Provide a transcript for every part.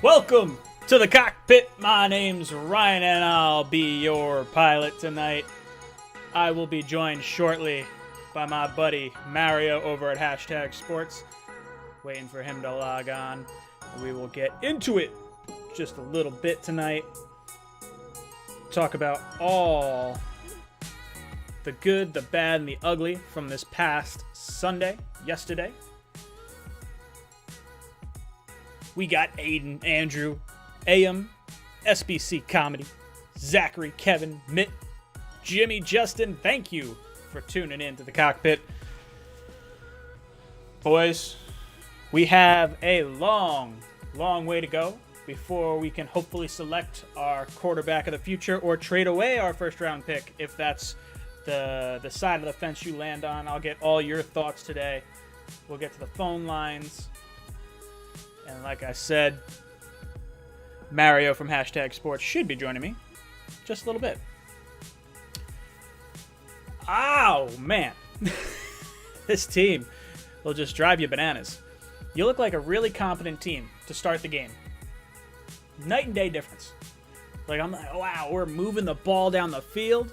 Welcome to the cockpit. My name's Ryan and I'll be your pilot tonight. I will be joined shortly by my buddy Mario over at Hashtag Sports. Waiting for him to log on. We will get into it just a little bit tonight. Talk about all the good, the bad, and the ugly from this past Sunday, yesterday. We got Aiden, Andrew, AM, SBC Comedy, Zachary, Kevin, Mitt, Jimmy, Justin. Thank you for tuning in to the cockpit. Boys, we have a long way to go before we can hopefully select our quarterback of the future or trade away our first round pick if that's the side of the fence you land on. I'll get all your thoughts today. We'll get to the phone lines. And like I said, Mario from Hashtag Sports should be joining me just a little bit. Oh, man. This team will just drive you bananas. You look like a really competent team to start the game. Night and day difference. Like, I'm like, wow, we're moving the ball down the field.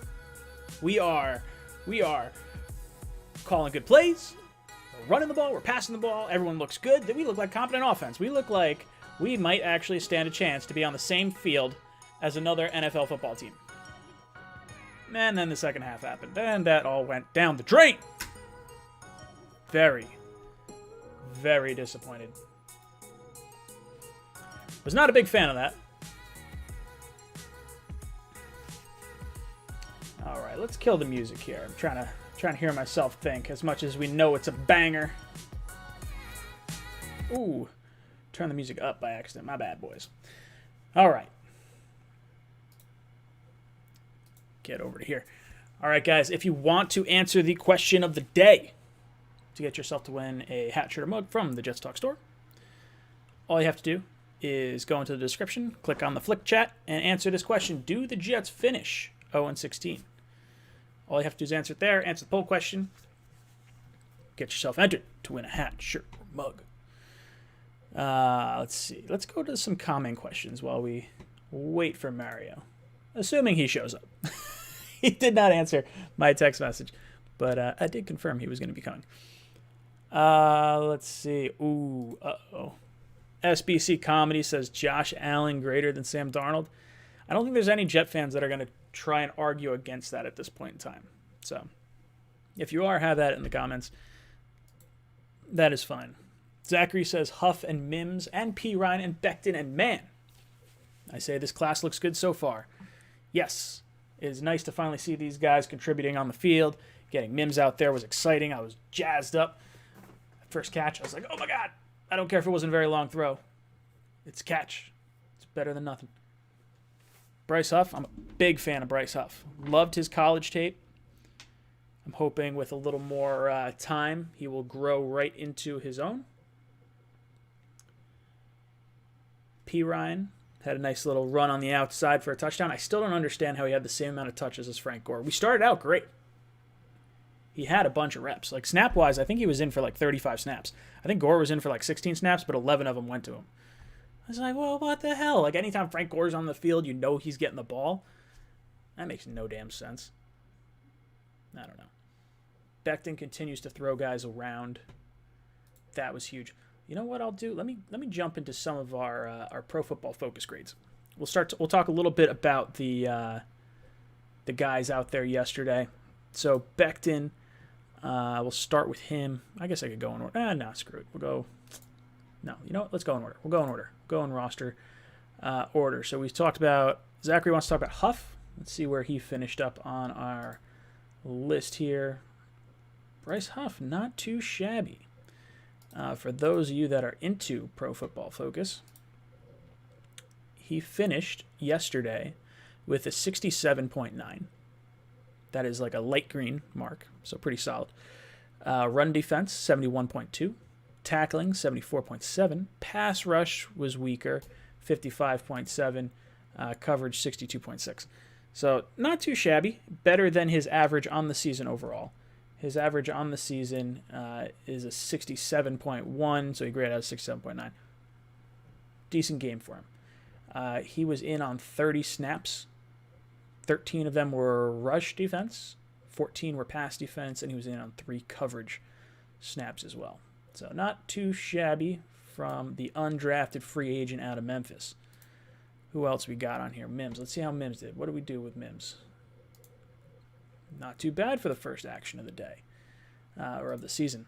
We are calling good plays. We're running the ball. We're passing the ball. Everyone looks good. We look like competent offense. We look like we might actually stand a chance to be on the same field as another NFL football team. And then the second half happened. And that all went down the drain. Very, very disappointed. Was not a big fan of that. All right, let's kill the music here. I'm trying to hear myself think as much as we know it's a banger. Ooh, turn the music up by accident. My bad, boys. All right. Get over to here. All right, guys, if you want to answer the question of the day to get yourself to win a hat, shirt, or mug from the Jets Talk store, all you have to do is go into the description, click on the Flick Chat, and answer this question. Do the Jets finish 0-16? All you have to do is answer it there, answer the poll question, get yourself entered to win a hat, shirt, or mug. Let's see. Let's go to some comment questions while we wait for Mario. Assuming he shows up. He did not answer my text message, but I did confirm he was going to be coming. Let's see. Ooh, uh-oh. SBC Comedy says Josh Allen greater than Sam Darnold. I don't think there's any Jet fans that are going to try and argue against that at this point in time. So, if you are, have that in the comments. That is fine. Zachary says Huff and Mims and P. Ryan and Becton and man. I say this class looks good so far. Yes, it is nice to finally see these guys contributing on the field. Getting Mims out there was exciting. I was jazzed up. First catch, I was like, oh my God. I don't care if it wasn't a very long throw. It's a catch. It's better than nothing. Bryce Huff, I'm a big fan of Bryce Huff. Loved his college tape. I'm hoping with a little more time, he will grow right into his own. P. Ryan had a nice little run on the outside for a touchdown. I still don't understand how he had the same amount of touches as Frank Gore. We started out great. He had a bunch of reps. Like snap-wise, I think he was in for like 35 snaps. I think Gore was in for like 16 snaps, but 11 of them went to him. I was like, well, what the hell? Like, anytime Frank Gore's on the field, you know he's getting the ball. That makes no damn sense. I don't know. Becton continues to throw guys around. That was huge. You know what I'll do? Let me jump into some of our Pro Football Focus grades. We'll talk a little bit about the guys out there yesterday. So Becton, we'll start with him. I guess I could go in order. Nah, screw it. We'll go. No, you know what? Let's go in order. We'll go in order. Go in roster order. So we talked about, Zachary wants to talk about Huff. Let's see where he finished up on our list here. Bryce Huff, not too shabby. For those of you that are into Pro Football Focus, he finished yesterday with a 67.9. That is like a light green mark, so pretty solid. Run defense, 71.2. Tackling, 74.7. Pass rush was weaker, 55.7. Coverage, 62.6. So not too shabby. Better than his average on the season overall. His average on the season is a 67.1, so he graded out a 67.9. decent game for him. He was in on 30 snaps. 13 of them were rush defense. 14 were pass defense, and he was in on 3 coverage snaps as well. So not too shabby from the undrafted free agent out of Memphis. Who else we got on here? Mims. Let's see how Mims did. What do we do with Mims? Not too bad for the first action of the day, or of the season.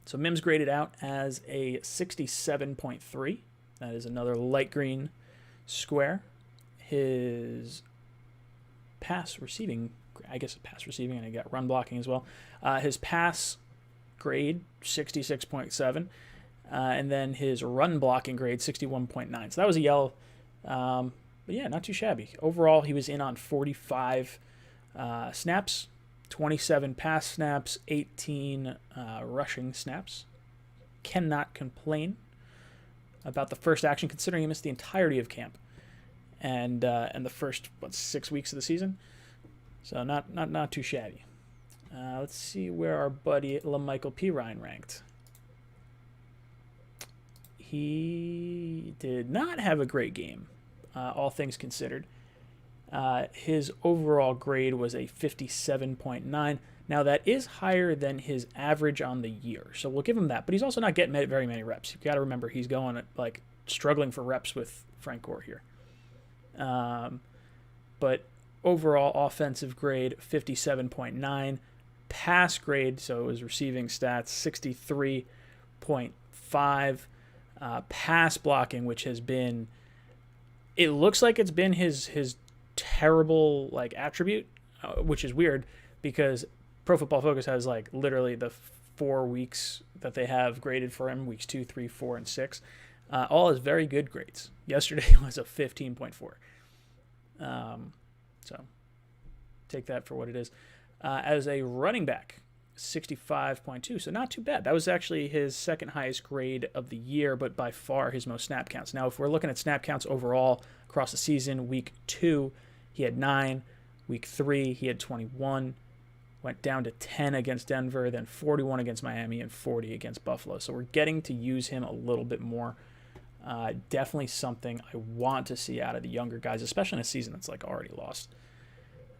So Mims graded out as a 67.3. That is another light green square. His pass receiving, I guess pass receiving, and I got run blocking as well. His pass grade, 66.7. And then his run blocking grade, 61.9. So that was a yellow. But yeah, not too shabby. Overall, he was in on 45 snaps, 27 pass snaps, 18 rushing snaps. Cannot complain about the first action, considering he missed the entirety of camp and the first 6 weeks of the season. So not too shabby. Let's see where our buddy LaMichael Pirine ranked. He did not have a great game, all things considered. His overall grade was a 57.9. Now, that is higher than his average on the year, so we'll give him that. But he's also not getting very many reps. You've got to remember he's going struggling for reps with Frank Gore here. But overall offensive grade, 57.9. Pass grade, so it was receiving stats, 63.5. Pass blocking, which has been, it looks like it's been his terrible attribute, which is weird because Pro Football Focus has literally the 4 weeks that they have graded for him, weeks 2, 3, 4, and 6. All is very good grades. Yesterday was a 15.4. So take that for what it is. As a running back, 65.2, so not too bad. That was actually his second highest grade of the year, but by far his most snap counts. Now, if we're looking at snap counts overall across the season, week 2, he had 9. Week 3, he had 21. Went down to 10 against Denver, then 41 against Miami, and 40 against Buffalo. So we're getting to use him a little bit more. Definitely something I want to see out of the younger guys, especially in a season that's already lost.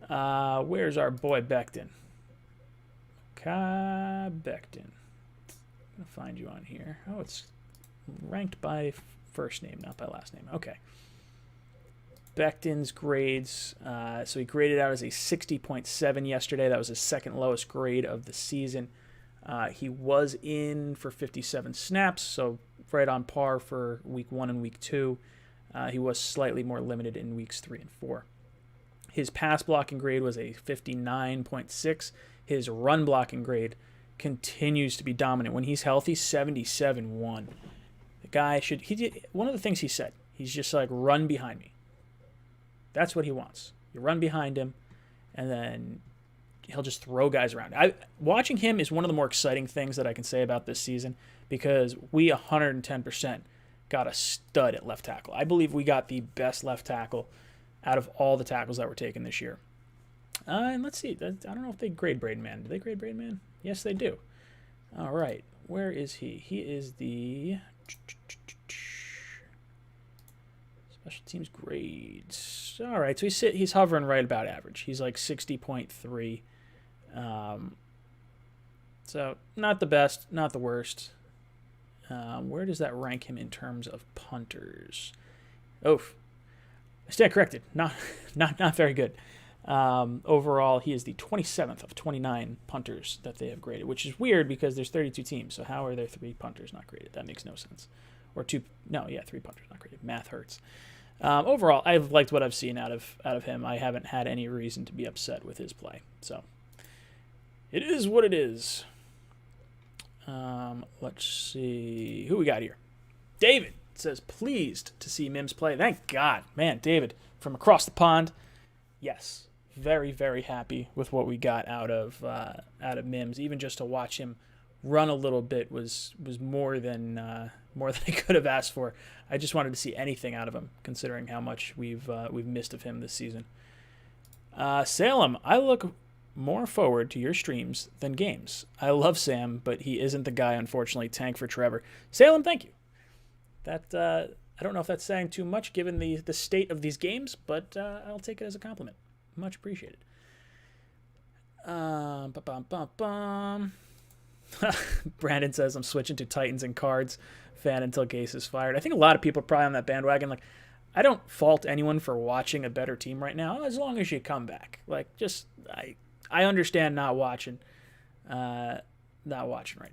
Where's our boy Becton? Becton. I'm going to find you on here. Oh, it's ranked by first name, not by last name. Okay. Becton's grades. So he graded out as a 60.7 yesterday. That was his second lowest grade of the season. He was in for 57 snaps, so right on par for week 1 and week 2. He was slightly more limited in weeks 3 and 4. His pass blocking grade was a 59.6. His run blocking grade continues to be dominant. When he's healthy, 77.1. The guy one of the things he said, he's just run behind me. That's what he wants. You run behind him, and then he'll just throw guys around. Watching him is one of the more exciting things that I can say about this season because we 110% got a stud at left tackle. I believe we got the best left tackle out of all the tackles that were taken this year. And let's see. I don't know if they grade Braden Mann. Do they grade Braden Mann? Yes, they do. All right. Where is he? He is the special teams grades. All right. So he's hovering right about average. He's 60.3. So not the best, not the worst. Where does that rank him in terms of punters? Oh, I stand corrected. Not very good. Overall, he is the 27th of 29 punters that they have graded, which is weird because there's 32 teams. So how are there 3 punters not graded? That makes no sense. Or 3 punters not graded. Math hurts. Overall, I've liked what I've seen out of him. I haven't had any reason to be upset with his play. So it is what it is. Let's see who we got here. David says, pleased to see Mims play. Thank God. Man, David, from across the pond. Yes, very, very happy with what we got out of Mims. Even just to watch him run a little bit was more than I could have asked for. I just wanted to see anything out of him, considering how much we've missed of him this season. Salem, I look more forward to your streams than games. I love Sam, but he isn't the guy, unfortunately. Tank for Trevor. Salem, thank you. I don't know if that's saying too much given the state of these games, but I'll take it as a compliment. Much appreciated. Brandon says, I'm switching to Titans and Cards fan until Gase is fired. I think a lot of people are probably on that bandwagon. Like, I don't fault anyone for watching a better team right now as long as you come back. Like, just I understand not watching right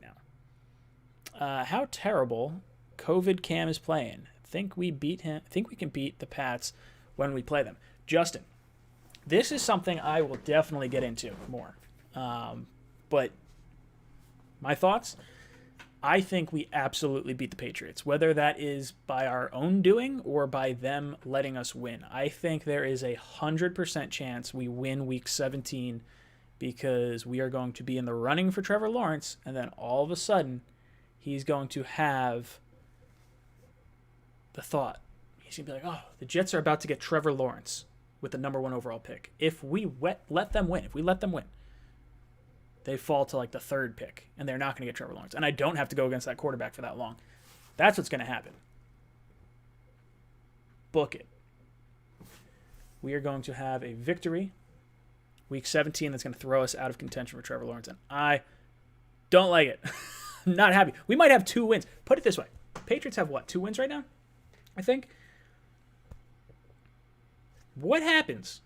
now. How terrible COVID Cam is playing. Think we can beat the Pats when we play them. Justin, this is something I will definitely get into more. But my thoughts, I think we absolutely beat the Patriots, whether that is by our own doing or by them letting us win. I think there is 100% chance we win Week 17 because we are going to be in the running for Trevor Lawrence, and then all of a sudden he's going to have the thought. He's going to be like, oh, the Jets are about to get Trevor Lawrence with the number 1 overall pick. If we let them win, they fall to like the 3rd pick, and they're not going to get Trevor Lawrence. And I don't have to go against that quarterback for that long. That's what's going to happen. Book it. We are going to have a victory, Week 17, that's going to throw us out of contention for Trevor Lawrence. And I don't like it. I'm not happy. We might have 2 wins. Put it this way. Patriots have what, 2 wins right now? I think. What happens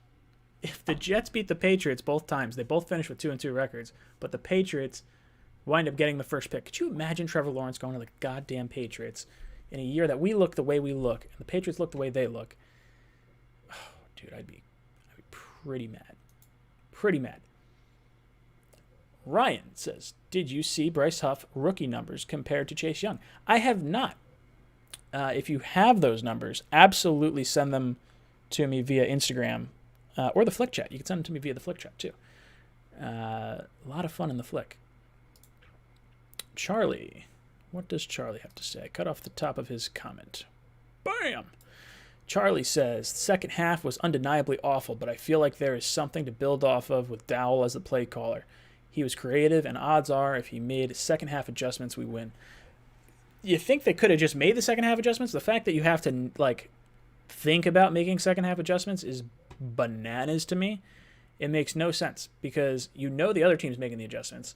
if the Jets beat the Patriots both times? They both finish with 2-2 records, but the Patriots wind up getting the first pick. Could you imagine Trevor Lawrence going to the goddamn Patriots in a year that we look the way we look and the Patriots look the way they look? Oh, dude, I'd be pretty mad. Pretty mad. Ryan says, did you see Bryce Huff rookie numbers compared to Chase Young? I have not. If you have those numbers, absolutely send them to me via Instagram or the Flick Chat. You can send them to me via the Flick Chat too. A lot of fun in the Flick. Charlie. What does Charlie have to say? Cut off the top of his comment. Bam! Charlie says, second half was undeniably awful, but I feel like there is something to build off of with Dowell as the play caller. He was creative, and odds are if he made second half adjustments, we win. You think they could have just made the second half adjustments? The fact that you have to think about making second half adjustments is bananas to me. It makes no sense because you know the other team's making the adjustments.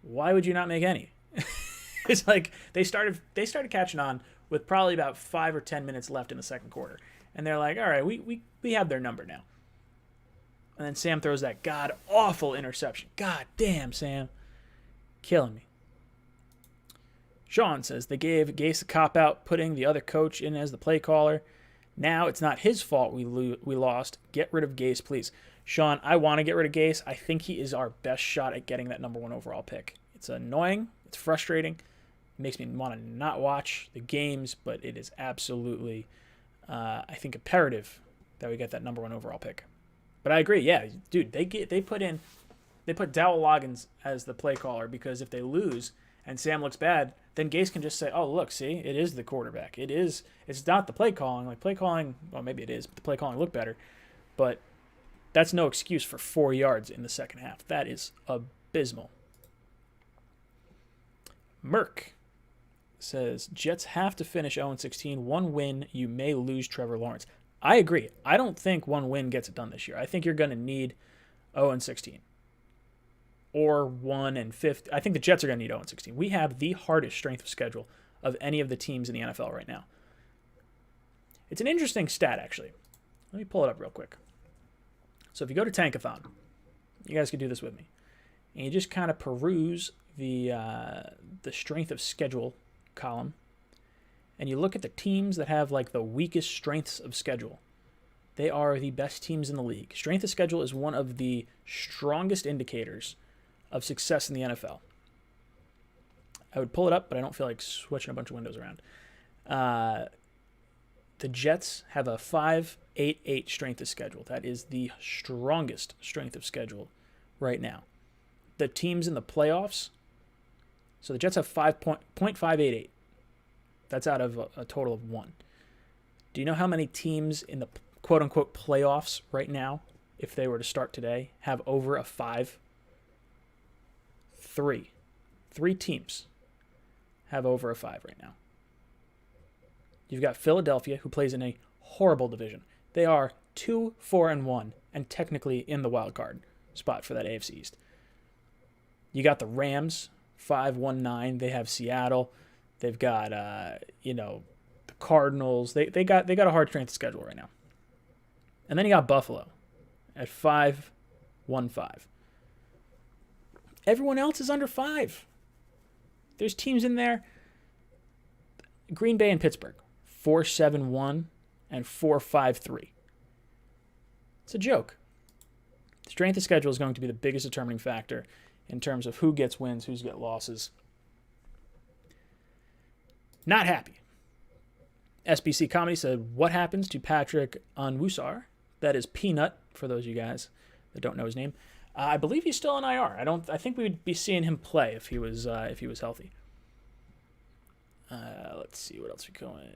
Why would you not make any? It's like they started catching on with probably about 5 or 10 minutes left in the second quarter. And they're like, all right, we have their number now. And then Sam throws that god-awful interception. God damn, Sam. Killing me. Sean says, they gave Gase a cop-out, putting the other coach in as the play caller. Now it's not his fault we lost. Get rid of Gase, please. Sean, I want to get rid of Gase. I think he is our best shot at getting that number 1 overall pick. It's annoying. It's frustrating. It makes me want to not watch the games, but it is absolutely, I think, imperative that we get that number 1 overall pick. But I agree. Yeah, dude, they put Dowell Loggins as the play caller because if they lose and Sam looks bad, then Gase can just say, oh, look, see, it is the quarterback. It's not the play calling. Like play calling, well, maybe it is, but the play calling looked better. But that's no excuse for 4 yards in the second half. That is abysmal. Merck says, Jets have to finish 0-16. 1 win, you may lose Trevor Lawrence. I agree. I don't think 1 win gets it done this year. I think you're going to need 0-16. Or 1-15. I think the Jets are going to need 0-16. We have the hardest strength of schedule of any of the teams in the NFL right now. It's an interesting stat, actually. Let me pull it up real quick. So if you go to Tankathon, you guys can do this with me, and you just kind of peruse the strength of schedule column, and you look at the teams that have like the weakest strengths of schedule. They are the best teams in the league. Strength of schedule is one of the strongest indicators of success in the NFL. I would pull it up, but I don't feel like switching a bunch of windows around. The Jets have a 5.88 strength of schedule. That is the strongest strength of schedule right now. The teams in the playoffs, so the Jets have 5.588. That's out of a total of 1. Do you know how many teams in the quote-unquote playoffs right now, if they were to start today, have over a 5? 3. 3 teams have over a 5 right now. You've got Philadelphia, who plays in a horrible division. They are 2-4-1 and technically in the wild card spot for that AFC East. You got the Rams, 5-1-9. They have Seattle. They've got the Cardinals. They got a hard strength schedule right now. And then you got Buffalo at 5-1-5. Everyone else is under 5. There's teams in there. Green Bay and Pittsburgh, 4-7-1 and 4-5-3. It's a joke. Strength of schedule is going to be the biggest determining factor in terms of who gets wins, who's get losses. Not happy. SBC Comedy said, what happens to Patrick Onwusar? That is Peanut, for those of you guys that don't know his name. I believe he's still on IR. I think we would be seeing him play if he was healthy. Let's see what else we going.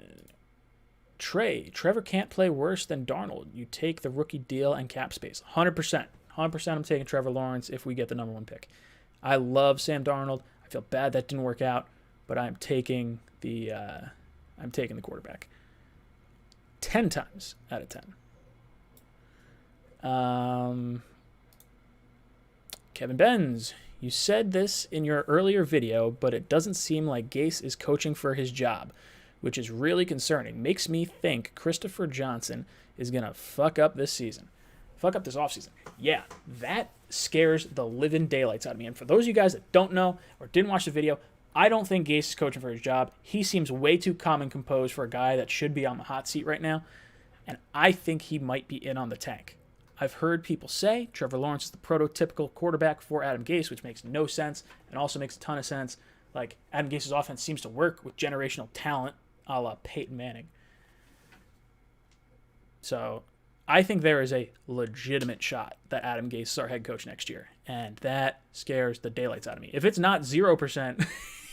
Trevor can't play worse than Darnold. You take the rookie deal and cap space. 100%. 100% I'm taking Trevor Lawrence if we get the number 1 pick. I love Sam Darnold. I feel bad that didn't work out, but I'm taking the quarterback. 10 times out of 10. Kevin Benz, you said this in your earlier video, but it doesn't seem like Gase is coaching for his job, which is really concerning. Makes me think Christopher Johnson is going to fuck up this season. Fuck up this offseason. Yeah, that scares the living daylights out of me. And for those of you guys that don't know or didn't watch the video, I don't think Gase is coaching for his job. He seems way too calm and composed for a guy that should be on the hot seat right now. And I think he might be in on the tank. I've heard people say Trevor Lawrence is the prototypical quarterback for Adam Gase, which makes no sense and also makes a ton of sense. Like, Adam Gase's offense seems to work with generational talent a la Peyton Manning. So I think there is a legitimate shot that Adam Gase is our head coach next year, and that scares the daylights out of me. If it's not 0%,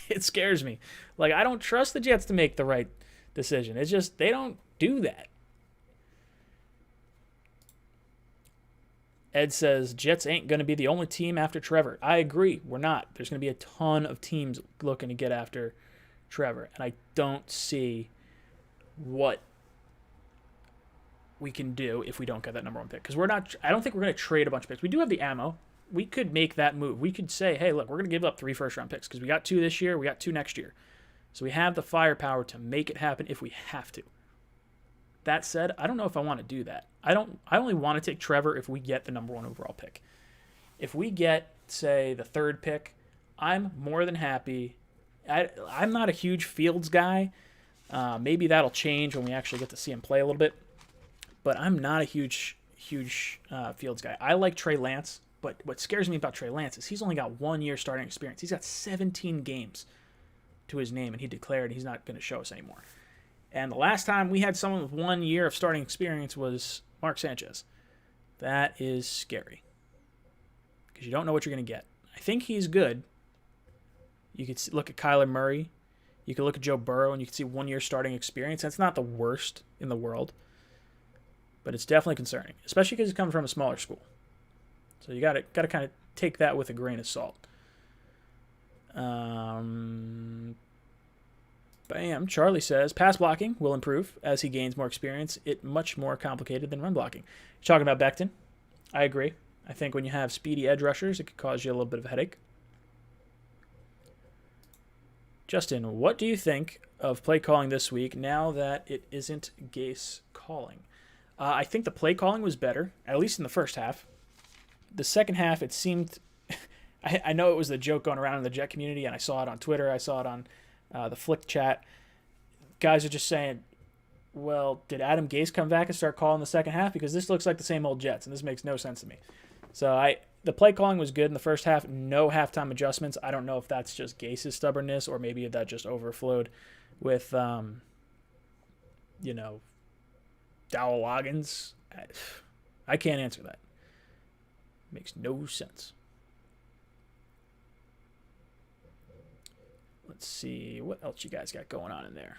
it scares me. Like, I don't trust the Jets to make the right decision. It's just they don't do that. Ed says, Jets ain't going to be the only team after Trevor. I agree. We're not. There's going to be a ton of teams looking to get after Trevor. And I don't see what we can do if we don't get that number 1 pick. Because I don't think we're going to trade a bunch of picks. We do have the ammo. We could make that move. We could say, hey, look, we're going to give up 3 first-round picks. Because we got 2 this year. We got 2 next year. So we have the firepower to make it happen if we have to. That said, I don't know if I want to do that. I only want to take Trevor if we get the number 1 overall pick. If we get, say, the 3rd pick, I'm more than happy. I'm not a huge Fields guy. Maybe that'll change when we actually get to see him play a little bit. But I'm not a huge Fields guy. I like Trey Lance, but what scares me about Trey Lance is he's only got 1 year starting experience. He's got 17 games to his name, and he declared he's not going to show us anymore. And the last time we had someone with 1 year of starting experience was Mark Sanchez. That is scary. Because you don't know what you're going to get. I think he's good. You could look at Kyler Murray. You could look at Joe Burrow, and you can see 1 year starting experience. That's not the worst in the world. But it's definitely concerning. Especially because he's coming from a smaller school. So you got to kind of take that with a grain of salt. Bam. Charlie says, pass blocking will improve as he gains more experience. It's much more complicated than run blocking. You're talking about Becton. I agree. I think when you have speedy edge rushers, it could cause you a little bit of a headache. Justin, what do you think of play calling this week now that it isn't Gase calling? I think the play calling was better, at least in the first half. The second half, it seemed... I know it was the joke going around in the Jet community, and I saw it on Twitter. I saw it on the Flick chat. Guys are just saying, well, did Adam Gase come back and start calling the second half? Because this looks like the same old Jets, and this makes no sense to me. So the play calling was good in the first half. No halftime adjustments. I don't know if that's just Gase's stubbornness or maybe that just overflowed with, Dowell Loggins. I can't answer that. Makes no sense. Let's see. What else you guys got going on in there?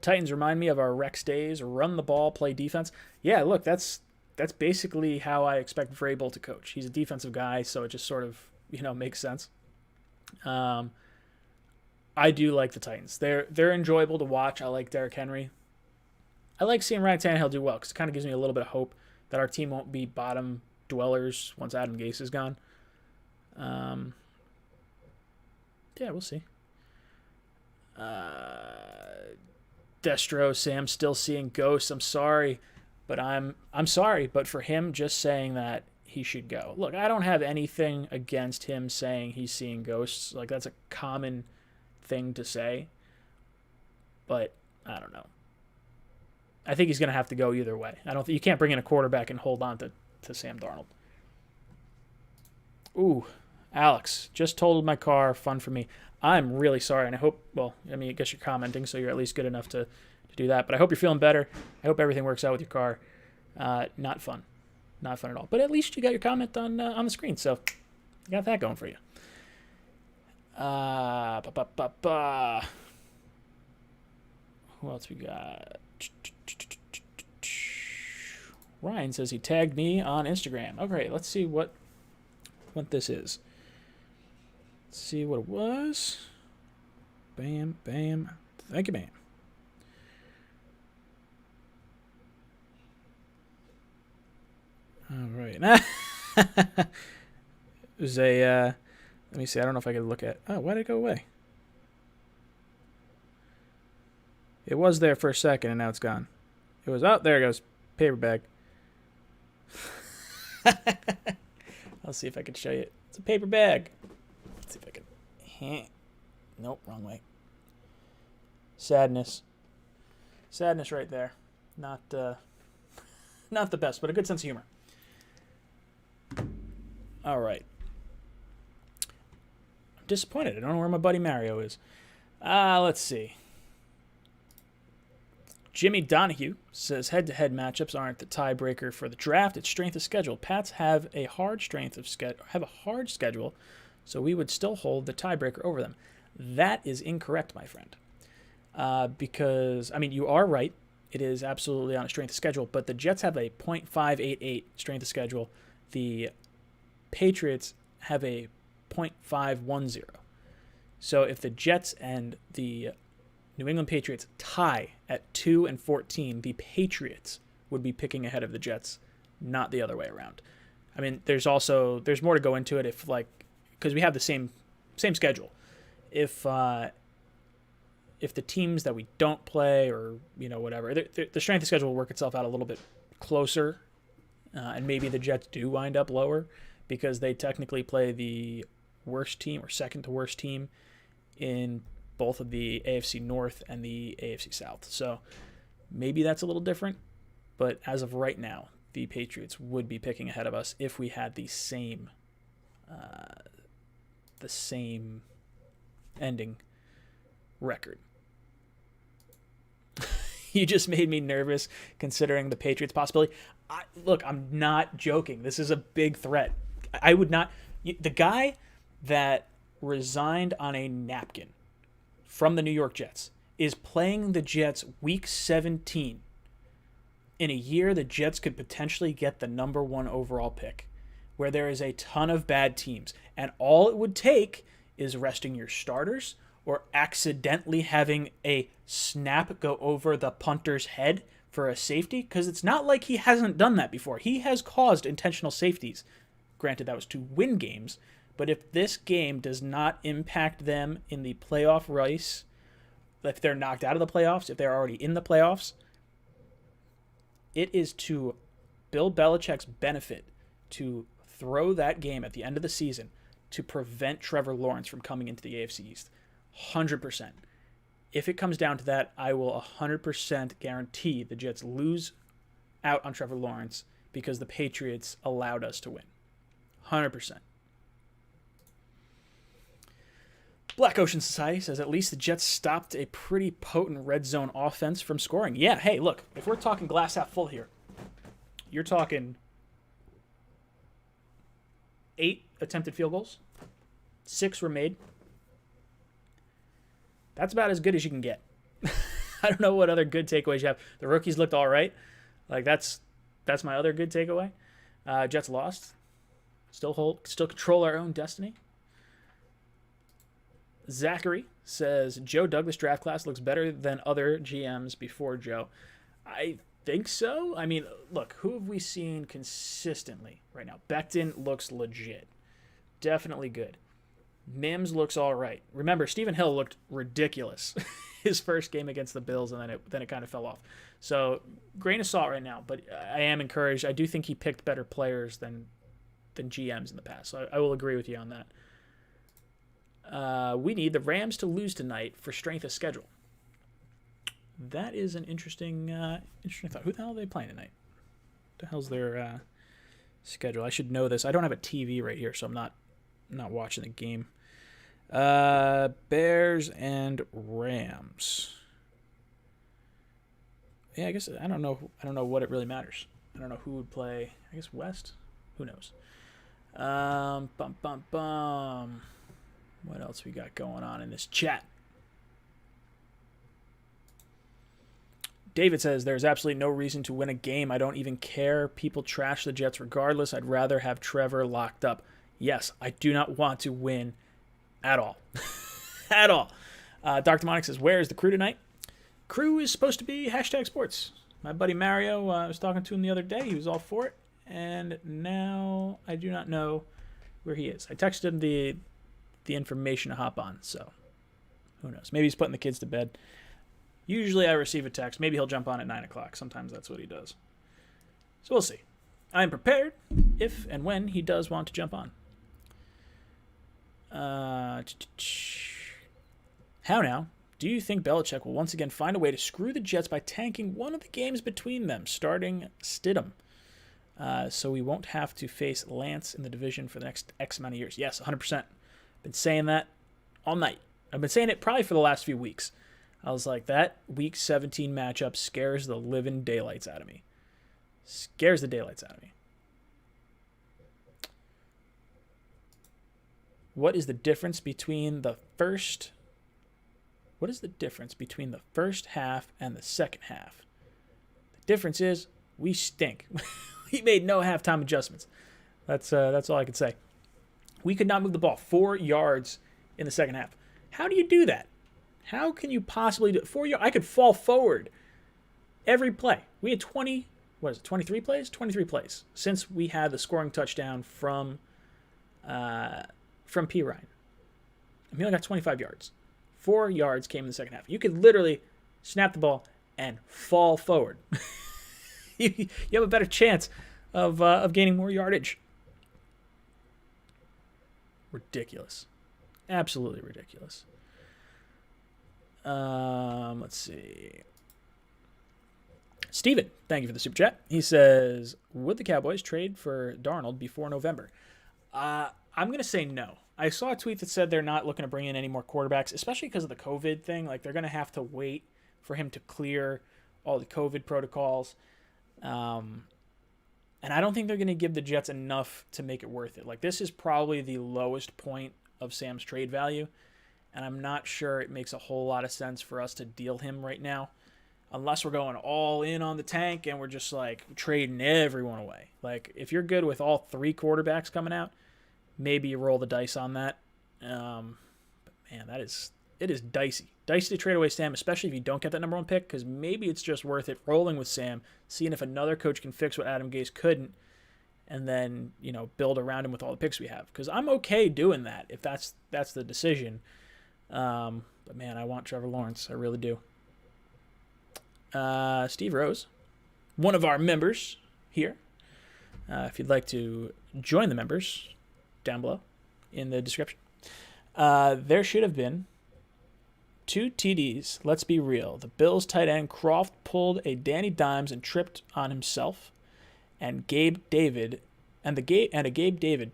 Titans remind me of our Rex days. Run the ball, play defense. Yeah, look, that's basically how I expect Vrabel to coach. He's a defensive guy, so it just sort of, makes sense. I I do like the Titans. They're enjoyable to watch. I like Derrick Henry. I like seeing Ryan Tannehill do well because it kind of gives me a little bit of hope that our team won't be bottom dwellers once Adam Gase is gone. Yeah, we'll see. Destro, Sam, still seeing ghosts. I'm sorry, but I'm sorry, but for him just saying that he should go. Look, I don't have anything against him saying he's seeing ghosts. Like, that's a common thing to say, but I don't know. I think he's going to have to go either way. You can't bring in a quarterback and hold on to Sam Darnold. Ooh, Alex, just totaled my car. Fun for me. I'm really sorry, and I hope, well, I mean, I guess you're commenting, so you're at least good enough to do that. But I hope you're feeling better. I hope everything works out with your car. Not fun. Not fun at all. But at least you got your comment on the screen, so you got that going for you. Who else we got? Ryan says he tagged me on Instagram. Okay, let's see what this is. Let's see what it was. Bam, bam. Thank you, bam. All right. It was a, let me see. I don't know if I could look at. Oh, why did it go away? It was there for a second, and now it's gone. It was, oh, there it goes. Paper bag. I'll see if I can show you. It's a paper bag. Let's see if I can. Nope, wrong way. Sadness. Sadness right there. Not the best, but a good sense of humor. All right. I'm disappointed. I don't know where my buddy Mario is. Let's see. Jimmy Donahue says head-to-head matchups aren't the tiebreaker for the draft. It's strength of schedule. Pats have a hard schedule, so we would still hold the tiebreaker over them. That is incorrect, my friend. Because, I mean, you are right. It is absolutely on a strength of schedule, but the Jets have a .588 strength of schedule. The Patriots have a .510. So if the Jets and the New England Patriots tie at 2-14, the Patriots would be picking ahead of the Jets, not the other way around. I mean, there's more to go into it because we have the same schedule. If the teams that we don't play or whatever, the strength of schedule will work itself out a little bit closer, and maybe the Jets do wind up lower because they technically play the worst team or second to worst team in both of the AFC North and the AFC South. So maybe that's a little different, but as of right now, the Patriots would be picking ahead of us if we had the same ending record. You just made me nervous considering the Patriots possibility. Look, I'm not joking. This is a big threat. I would not... The guy that resigned on a napkin from the New York Jets is playing the Jets week 17 in a year the Jets could potentially get the number 1 overall pick, where there is a ton of bad teams, and all it would take is resting your starters or accidentally having a snap go over the punter's head for a safety, because it's not like he hasn't done that before. He has caused intentional safeties. Granted, that was to win games, but if this game does not impact them in the playoff race, if they're knocked out of the playoffs, if they're already in the playoffs, it is to Bill Belichick's benefit to throw that game at the end of the season to prevent Trevor Lawrence from coming into the AFC East. 100%. If it comes down to that, I will 100% guarantee the Jets lose out on Trevor Lawrence because the Patriots allowed us to win. 100%. Black Ocean Society says at least the Jets stopped a pretty potent red zone offense from scoring. Yeah, hey, look, if we're talking glass half full here, you're talking 8 attempted field goals, 6 were made. That's about as good as you can get. I don't know what other good takeaways you have. The rookies looked all right. Like that's my other good takeaway. Jets lost. Still control our own destiny. Zachary says Joe Douglas draft class looks better than other GMs before Joe. I think so. I mean, look, who have we seen consistently right now? Becton looks legit. Definitely good. Mims looks all right. Remember, Stephen Hill looked ridiculous his first game against the Bills, and then it kind of fell off. So, grain of salt right now, but I am encouraged. I do think he picked better players than GMs in the past. So I will agree with you on that. We need the Rams to lose tonight for strength of schedule. That is an interesting thought. Who the hell are they playing tonight? What the hell's their schedule? I should know this. I don't have a TV right here, so I'm not watching the game. Bears and Rams. Yeah, I guess I don't know what it really matters. I don't know who would play. I guess West. Who knows? What else we got going on in this chat? David says, there's absolutely no reason to win a game. I don't even care. People trash the Jets regardless. I'd rather have Trevor locked up. Yes, I do not want to win at all. At all. Dr. Monic says, where is the crew tonight? Crew is supposed to be #sports. My buddy Mario, I was talking to him the other day. He was all for it. And now I do not know where he is. I texted him the information to hop on, so who knows? Maybe he's putting the kids to bed. Usually I receive a text. Maybe he'll jump on at 9 o'clock. Sometimes that's what he does. So we'll see. I am prepared if and when he does want to jump on. How now? Do you think Belichick will once again find a way to screw the Jets by tanking one of the games between them, starting Stidham? So we won't have to face Lance in the division for the next X amount of years. Yes, 100%. Been saying that all night. I've been saying it probably for the last few weeks. I was like, that Week 17 matchup scares the living daylights out of me. Scares the daylights out of me. What is the difference between the first half and the second half? The difference is we stink. We made no halftime adjustments. That's all I can say. We could not move the ball 4 yards in the second half. How do you do that? How can you possibly do it? 4 yards? I could fall forward every play. We had 23 plays? 23 plays since we had the scoring touchdown from P. Ryan. And we only got 25 yards. 4 yards came in the second half. You could literally snap the ball and fall forward. You have a better chance of gaining more yardage. Ridiculous. Absolutely ridiculous. Let's see. Steven, thank you for the super chat. He says, would the Cowboys trade for Darnold before November? I'm going to say no. I saw a tweet that said they're not looking to bring in any more quarterbacks, especially because of the COVID thing. Like, they're going to have to wait for him to clear all the COVID protocols. And I don't think they're going to give the Jets enough to make it worth it. Like, this is probably the lowest point of Sam's trade value, and I'm not sure it makes a whole lot of sense for us to deal him right now, unless we're going all in on the tank and we're just, like, trading everyone away. Like, if you're good with all 3 quarterbacks coming out, maybe you roll the dice on that. But, man, it is dicey. Dicey to trade away Sam, especially if you don't get that number 1 pick, because maybe it's just worth it rolling with Sam, seeing if another coach can fix what Adam Gase couldn't, and then, build around him with all the picks we have. Because I'm okay doing that if that's the decision. But, man, I want Trevor Lawrence. I really do. Steve Rose, one of our members here. If you'd like to join the members, down below in the description. There should have been 2 TDs. Let's be real. The Bills tight end Croft pulled a Danny Dimes and tripped on himself, and a Gabe David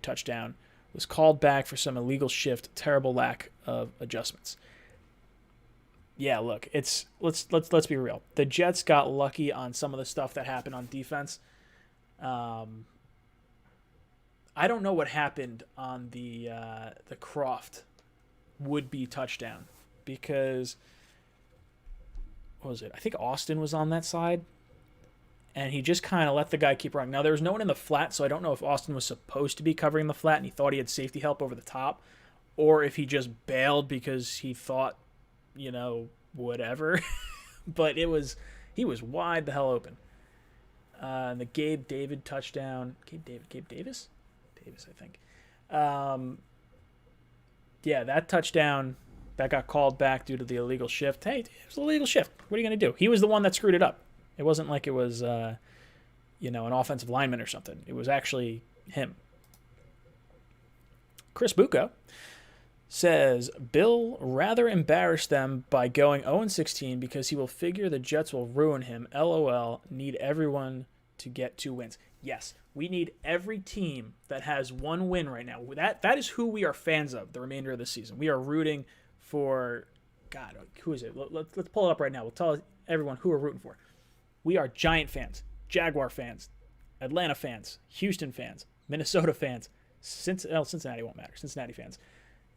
touchdown was called back for some illegal shift. Terrible lack of adjustments. Yeah, look, let's be real. The Jets got lucky on some of the stuff that happened on defense. I don't know what happened on the Croft would-be touchdown, because what was it? I think Austin was on that side, and he just kind of let the guy keep running. Now, there was no one in the flat, so I don't know if Austin was supposed to be covering the flat and he thought he had safety help over the top, or if he just bailed because he thought, whatever. But he was wide the hell open. The Gabe David touchdown. Gabe Davis? Davis, I think. That touchdown, that got called back due to the illegal shift. Hey, it was an illegal shift. What are you going to do? He was the one that screwed it up. It wasn't like it was, an offensive lineman or something. It was actually him. Chris Bucco says, Bill rather embarrassed them by going 0-16 because he will figure the Jets will ruin him. LOL, need everyone to get 2 wins. Yes, we need every team that has 1 win right now. That is who we are fans of the remainder of the season. We are rooting for, God, who is it? Let's pull it up right now. We'll tell everyone who we're rooting for. We are Giant fans, Jaguar fans, Atlanta fans, Houston fans, Minnesota fans. Cincinnati won't matter. Cincinnati fans.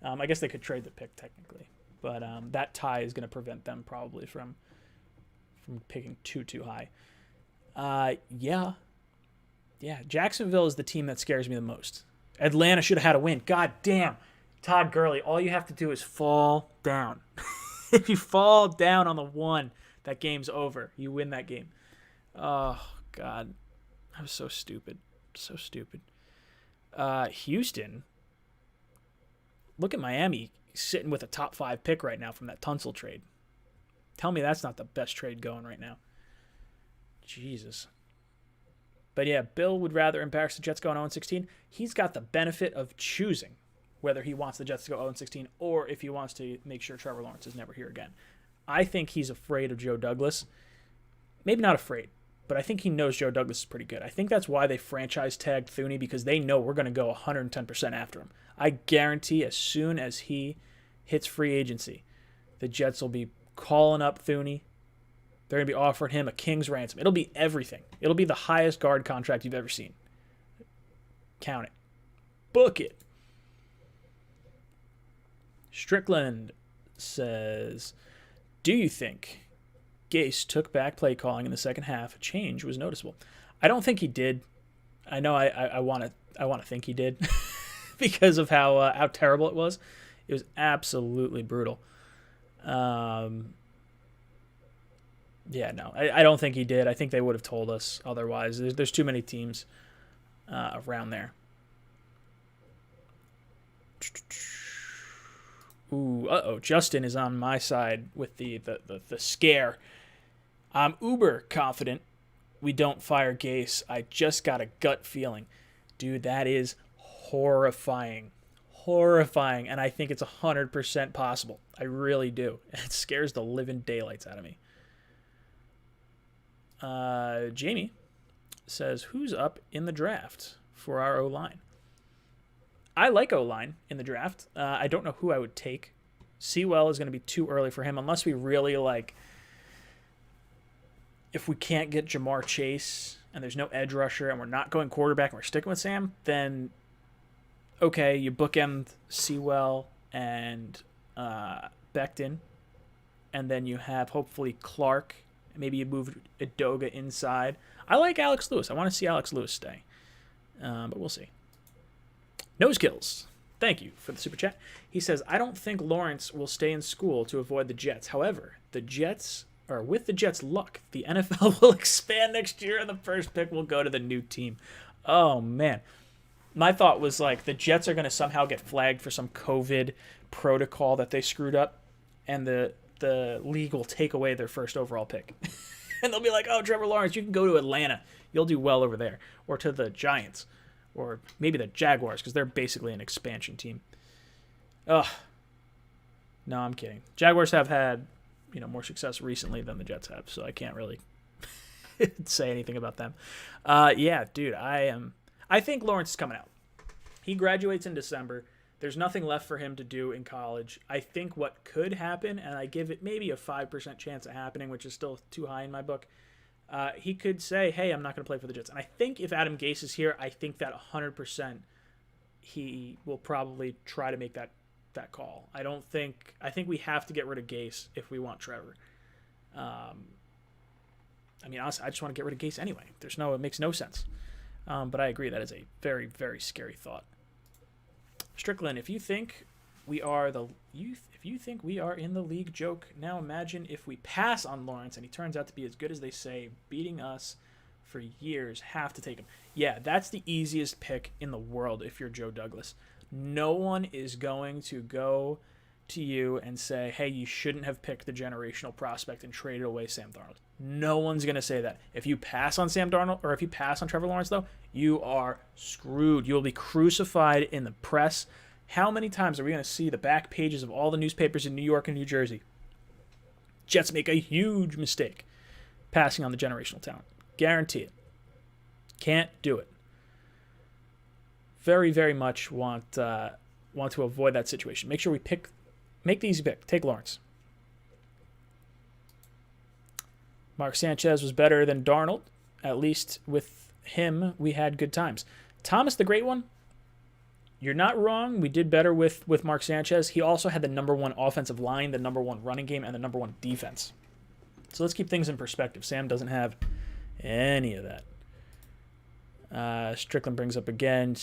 I guess they could trade the pick technically, but that tie is going to prevent them probably from picking too high. Yeah. Jacksonville is the team that scares me the most. Atlanta should have had a win. God damn, Todd Gurley. All you have to do is fall down. If you fall down on the 1, that game's over. You win that game. Oh God, I was so stupid. So stupid. Houston. Look at Miami sitting with a top 5 pick right now from that Tunsil trade. Tell me that's not the best trade going right now. Jesus. But yeah, Bill would rather embarrass the Jets going 0-16. He's got the benefit of choosing whether he wants the Jets to go 0-16 or if he wants to make sure Trevor Lawrence is never here again. I think he's afraid of Joe Douglas. Maybe not afraid, but I think he knows Joe Douglas is pretty good. I think that's why they franchise tagged Thuney, because they know we're going to go 110% after him. I guarantee as soon as he hits free agency, the Jets will be calling up Thuney. They're going to be offering him a king's ransom. It'll be everything. It'll be the highest guard contract you've ever seen. Count it. Book it. Strickland says, do you think Gase took back play calling in the second half? A change was noticeable. I don't think he did. I know I want to think he did because of how terrible it was. It was absolutely brutal. Yeah, no, I don't think he did. I think they would have told us otherwise. There's too many teams around there. Ooh, Justin is on my side with the scare. I'm uber confident we don't fire Gase. I just got a gut feeling. Dude, that is horrifying. Horrifying, and I think it's 100% possible. I really do. It scares the living daylights out of me. Jamie says, who's up in the draft for our O-line? I like O-line in the draft. I don't know who I would take. Sewell is going to be too early for him unless we really if we can't get Jamar Chase and there's no edge rusher and we're not going quarterback and we're sticking with Sam, then okay, you bookend Sewell and Becton, and then you have hopefully Clark. Maybe you move Edoga inside. I like Alex Lewis. I want to see Alex Lewis stay. But we'll see. Nose Kills. Thank you for the super chat. He says, I don't think Lawrence will stay in school to avoid the Jets. However, with the Jets' luck, the NFL will expand next year and the first pick will go to the new team. Oh, man. My thought was the Jets are going to somehow get flagged for some COVID protocol that they screwed up, and the league will take away their first overall pick. And they'll be like, oh, Trevor Lawrence, you can go to Atlanta. You'll do well over there. Or to the Giants. Or maybe the Jaguars, because they're basically an expansion team. Ugh. No, I'm kidding. Jaguars have had, more success recently than the Jets have, so I can't really say anything about them. Yeah, dude, I think Lawrence is coming out. He graduates in December. There's nothing left for him to do in college. I think what could happen, and I give it maybe a 5% chance of happening, which is still too high in my book, he could say, hey, I'm not going to play for the Jets. And I think if Adam Gase is here, I think that 100% he will probably try to make that call. I think we have to get rid of Gase if we want Trevor. Honestly, I just want to get rid of Gase anyway. It makes no sense. But I agree, that is a very, very scary thought. Strickland, if you think we are the youth. If you think we are in the league, joke. Now imagine if we pass on Lawrence and he turns out to be as good as they say, beating us for years. Have to take him. Yeah, that's the easiest pick in the world if you're Joe Douglas. No one is going to go to you and say, hey, you shouldn't have picked the generational prospect and traded away Sam Darnold. No one's going to say that. If you pass on Sam Darnold, or if you pass on Trevor Lawrence, though, you are screwed. You will be crucified in the press. How many times are we going to see the back pages of all the newspapers in New York and New Jersey? Jets make a huge mistake passing on the generational talent. Guarantee it. Can't do it. Very, very much want to avoid that situation. Make sure we make the easy pick. Take Lawrence. Mark Sanchez was better than Darnold. At least with him, we had good times. Thomas, the great one, you're not wrong. We did better with Mark Sanchez. He also had the number one offensive line, the number one running game, and the number one defense. So let's keep things in perspective. Sam doesn't have any of that. Strickland brings up again,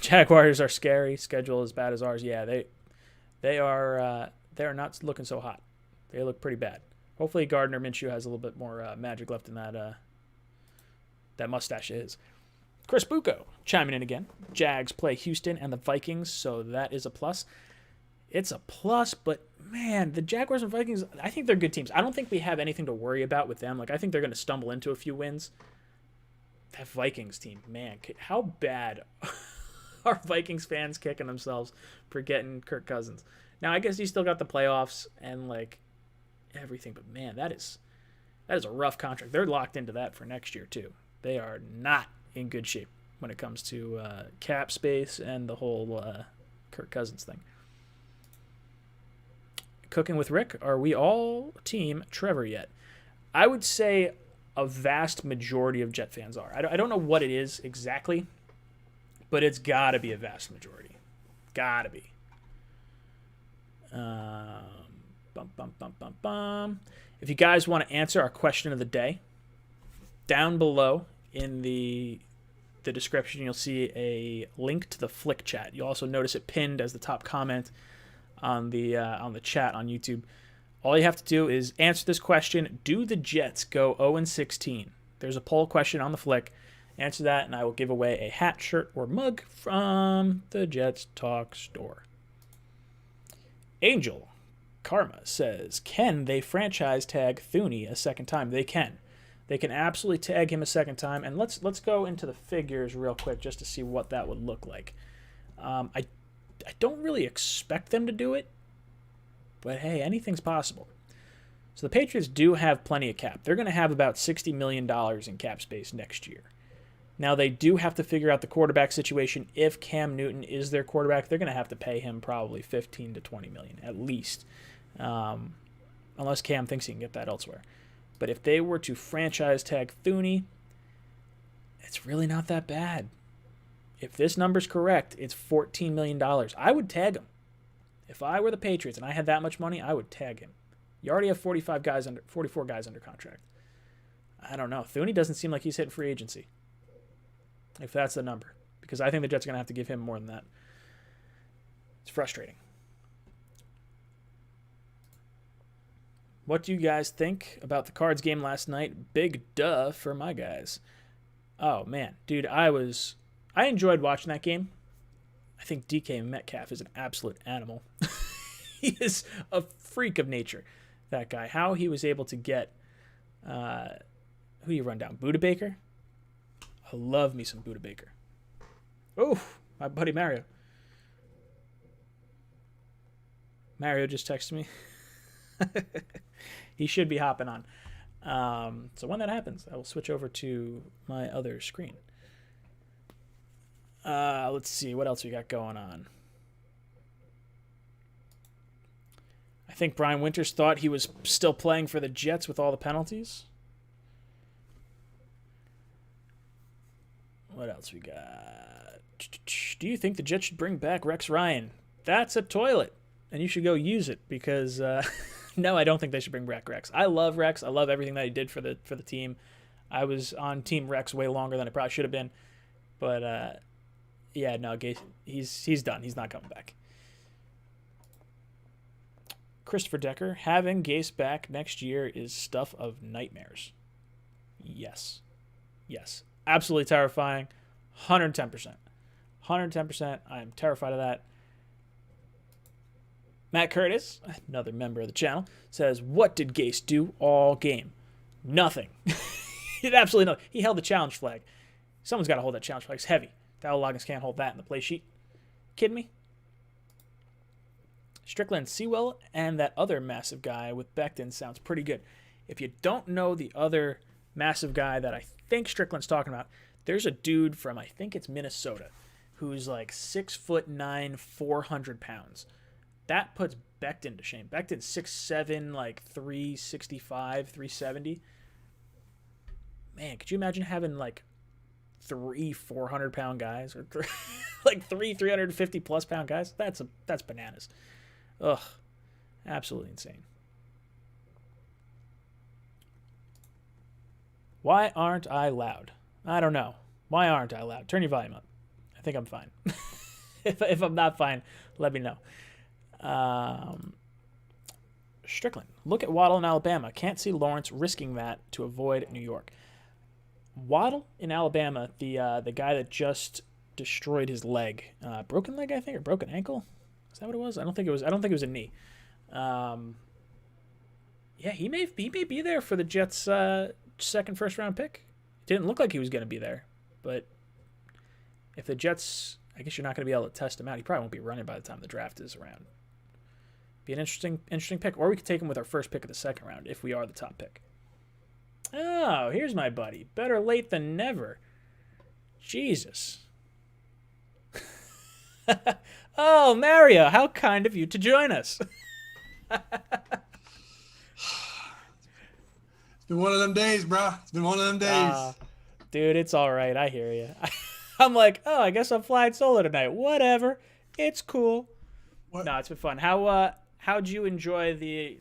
Jaguars are scary. Schedule as bad as ours. Yeah, they are not looking so hot. They look pretty bad. Hopefully Gardner Minshew has a little bit more magic left in that mustache of his. Chris Bucco chiming in again. Jags play Houston and the Vikings, so that is a plus. It's a plus, but man, the Jaguars and Vikings, I think they're good teams. I don't think we have anything to worry about with them. Like, I think they're going to stumble into a few wins. That Vikings team, man, how bad are Vikings fans kicking themselves for getting Kirk Cousins? Now, I guess you still got the playoffs and like everything, but man, that is a rough contract. They're locked into that for next year too. They are not in good shape when it comes to cap space and the whole Kirk Cousins thing. Cooking with Rick, are we all team Trevor yet? I would say a vast majority of Jet fans are. I don't know what it is exactly, but it's got to be a vast majority. Got to be. If you guys want to answer our question of the day, down below in the description, you'll see a link to the Flick chat. You'll also notice it pinned as the top comment on the chat on YouTube. All you have to do is answer this question: do the Jets go 0-16? There's a poll question on the Flick. Answer that, and I will give away a hat, shirt, or mug from the Jets Talk store. Angel Karma says, can they franchise tag Thuney a second time? They can. They can absolutely tag him a second time. And let's go into the figures real quick just to see what that would look like. I don't really expect them to do it, but hey, anything's possible. So the Patriots do have plenty of cap. They're going to have about $60 million in cap space next year. Now, they do have to figure out the quarterback situation. If Cam Newton is their quarterback, they're going to have to pay him probably $15 to $20 million at least, unless Cam thinks he can get that elsewhere. But if they were to franchise tag Thuney, it's really not that bad. If this number's correct, it's $14 million. I would tag him. If I were the Patriots and I had that much money, I would tag him. You already have 44 guys under contract. I don't know. Thuney doesn't seem like he's hitting free agency, if that's the number, because I think the Jets are going to have to give him more than that. It's frustrating. What do you guys think about the Cards game last night? Big duh for my guys. Oh, man. Dude, I enjoyed watching that game. I think DK Metcalf is an absolute animal. He is a freak of nature, that guy. How he was able to get, who you run down? Buda Baker? I love me some Buda Baker. Oh, my buddy Mario. Mario just texted me. He should be hopping on. So when that happens, I will switch over to my other screen. Let's see. What else we got going on? I think Brian Winters thought he was still playing for the Jets with all the penalties. What else we got? Do you think the Jets should bring back Rex Ryan? That's a toilet, and you should go use it because no, I don't think they should bring back Rex. I love Rex. I love everything that he did for the team. I was on Team Rex way longer than I probably should have been, but yeah, no, Gase, he's done. He's not coming back. Christopher Decker, having Gase back next year is stuff of nightmares. Yes. Yes. Absolutely terrifying. 110%. 110%. I am terrified of that. Matt Curtis, another member of the channel, says, what did Gase do all game? Nothing. He did absolutely nothing. He held the challenge flag. Someone's got to hold that challenge flag. It's heavy. Dowell Loggins can't hold that in the play sheet. Kidding me? Strickland, Sewell, and that other massive guy with Becton sounds pretty good. If you don't know the other massive guy that I think Strickland's talking about, there's a dude from, I think it's Minnesota, who's like 6'9", 400 pounds. That puts Becton to shame. Becton's 6'7", like 365, 370. Man, could you imagine having like 400-pound guys or like 350-plus pound guys? That's bananas. Ugh, absolutely insane. Why aren't I loud? I don't know. Why aren't I loud? Turn your volume up. I think I'm fine. If I'm not fine, let me know. Strickland, look at Waddle in Alabama. Can't see Lawrence risking that to avoid New York. Waddle in Alabama, the guy that just destroyed his leg, broken leg, I think, or broken ankle. Is that what it was? I don't think it was a knee. Yeah, he may be there for the Jets' second first-round pick. It didn't look like he was going to be there, but if the Jets, I guess you're not going to be able to test him out. He probably won't be running by the time the draft is around. Be an interesting pick, or we could take him with our first pick of the second round if we are the top pick. Oh, here's my buddy. Better late than never. Jesus. Oh, Mario, how kind of you to join us. It's been one of them days, bro. It's been one of them days. Dude, it's all right. I hear you. I'm like, oh, I guess I'm flying solo tonight. Whatever. It's cool. What? No, it's been fun. How'd you enjoy the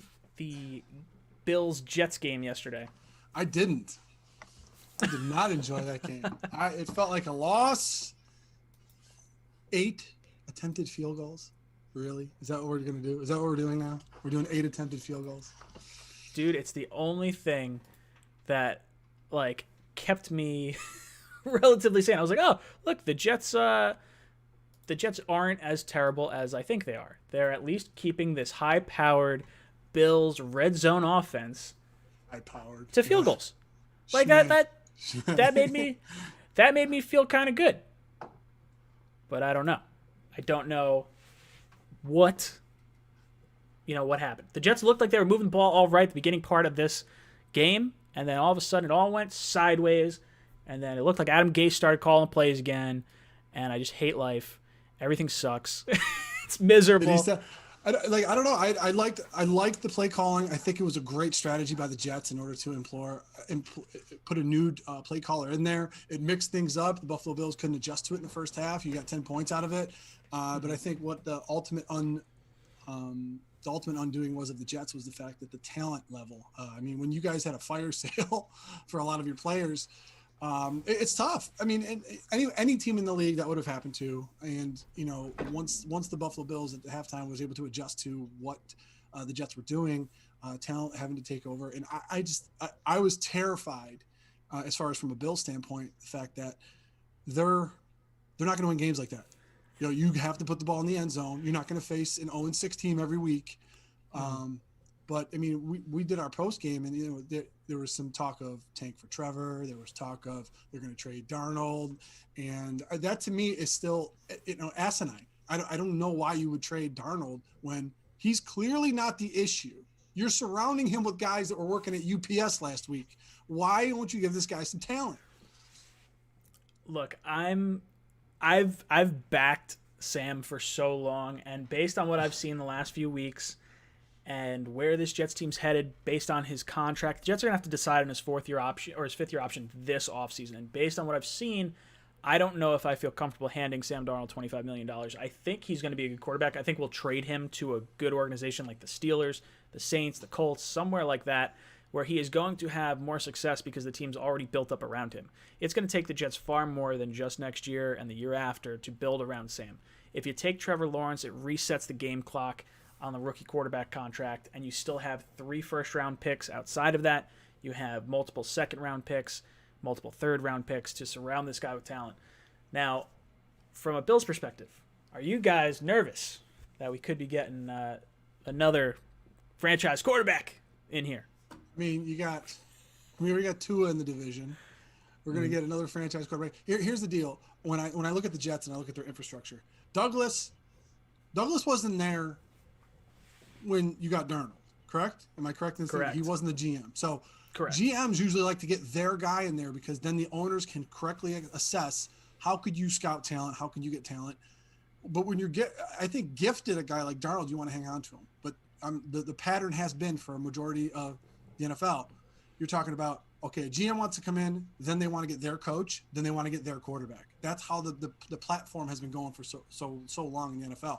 Bills-Jets game yesterday? I didn't. I did not enjoy that game. It felt like a loss. 8 attempted field goals. Really? Is that what we're going to do? Is that what we're doing now? We're doing 8 attempted field goals. Dude, it's the only thing that like kept me relatively sane. I was like, oh, look, the Jets aren't as terrible as I think they are. They're at least keeping this high-powered Bills red zone offense to field goals. Like that made me feel kind of good. But I don't know. I don't know what happened. The Jets looked like they were moving the ball all right at the beginning part of this game, and then all of a sudden it all went sideways, and then it looked like Adam Gase started calling plays again, and I just hate life. Everything sucks. It's miserable. I don't know. I liked the play calling. I think it was a great strategy by the Jets in order to put a new play caller in there. It mixed things up. The Buffalo Bills couldn't adjust to it in the first half. You got 10 points out of it. But I think what the ultimate undoing was of the Jets was the fact that the talent level. When you guys had a fire sale for a lot of your players, it's tough. Any team in the league that would have happened to, and once the Buffalo Bills at the halftime was able to adjust to what the Jets were doing, talent having to take over, and I was terrified as far as from a Bills standpoint, the fact that they're not going to win games like that. You have to put the ball in the end zone. You're not going to face an 0-6 team every week. But we did our post game, and there was some talk of tank for Trevor. There was talk of they're going to trade Darnold, and that to me is still asinine. I don't know why you would trade Darnold when he's clearly not the issue. You're surrounding him with guys that were working at UPS last week. Why don't you give this guy some talent? Look, I've backed Sam for so long, and based on what I've seen the last few weeks and where this Jets team's headed based on his contract, the Jets are going to have to decide on his 4th-year option or his 5th-year option this offseason. And based on what I've seen, I don't know if I feel comfortable handing Sam Darnold $25 million. I think he's going to be a good quarterback. I think we'll trade him to a good organization like the Steelers, the Saints, the Colts, somewhere like that, where he is going to have more success because the team's already built up around him. It's going to take the Jets far more than just next year and the year after to build around Sam. If you take Trevor Lawrence, it resets the game clock. on the rookie quarterback contract, and you still have 3 first-round picks outside of that. You have multiple second-round picks, multiple third-round picks to surround this guy with talent. Now, from a Bills perspective, are you guys nervous that we could be getting another franchise quarterback in here? I mean, we got Tua in the division. We're going to get another franchise quarterback. Here's the deal. When I look at the Jets and I look at their infrastructure, Douglas wasn't there when you got Darnold, correct? Am I correct in saying he wasn't the GM? So correct. GMs usually like to get their guy in there because then the owners can correctly assess how could you scout talent, how can you get talent. But when I think gifted a guy like Darnold, you want to hang on to him. But the pattern has been for a majority of the NFL, you're talking about, okay, a GM wants to come in, then they want to get their coach, then they want to get their quarterback. That's how the platform has been going for so long in the NFL.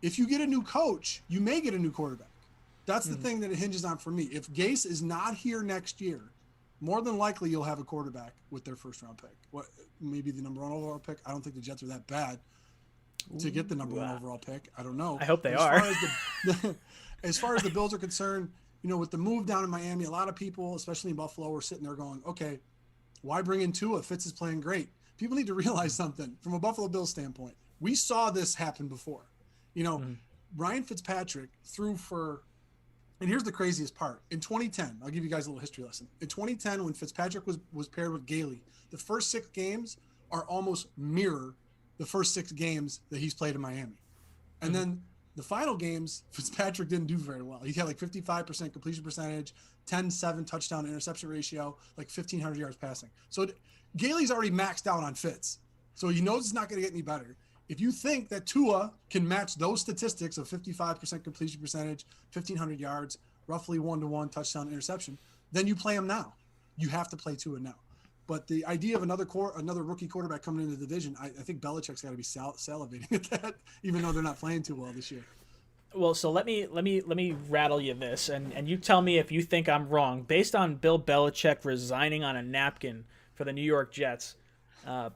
If you get a new coach, you may get a new quarterback. That's the thing that it hinges on for me. If Gase is not here next year, more than likely you'll have a quarterback with their first-round pick. Maybe the number 1 overall pick. I don't think the Jets are that bad to get the number 1 overall pick. I don't know. I hope they are. As far as the Bills are concerned, with the move down in Miami, a lot of people, especially in Buffalo, are sitting there going, okay, why bring in Tua? Fitz is playing great. People need to realize something from a Buffalo Bills standpoint. We saw this happen before. Ryan Fitzpatrick threw for, and here's the craziest part. In 2010, I'll give you guys a little history lesson. In 2010, when Fitzpatrick was paired with Gailey, the first 6 games are almost mirror the first 6 games that he's played in Miami. And then the final games, Fitzpatrick didn't do very well. He had like 55% completion percentage, 10-7 touchdown interception ratio, like 1,500 yards passing. So Gailey's already maxed out on Fitz. So he knows it's not going to get any better. If you think that Tua can match those statistics of 55% completion percentage, 1,500 yards, roughly 1-to-1 touchdown interception, then you play him now. You have to play Tua now. But the idea of another rookie quarterback coming into the division, I think Belichick's got to be salivating at that, even though they're not playing too well this year. Well, so let me rattle you this, and you tell me if you think I'm wrong. Based on Bill Belichick resigning on a napkin for the New York Jets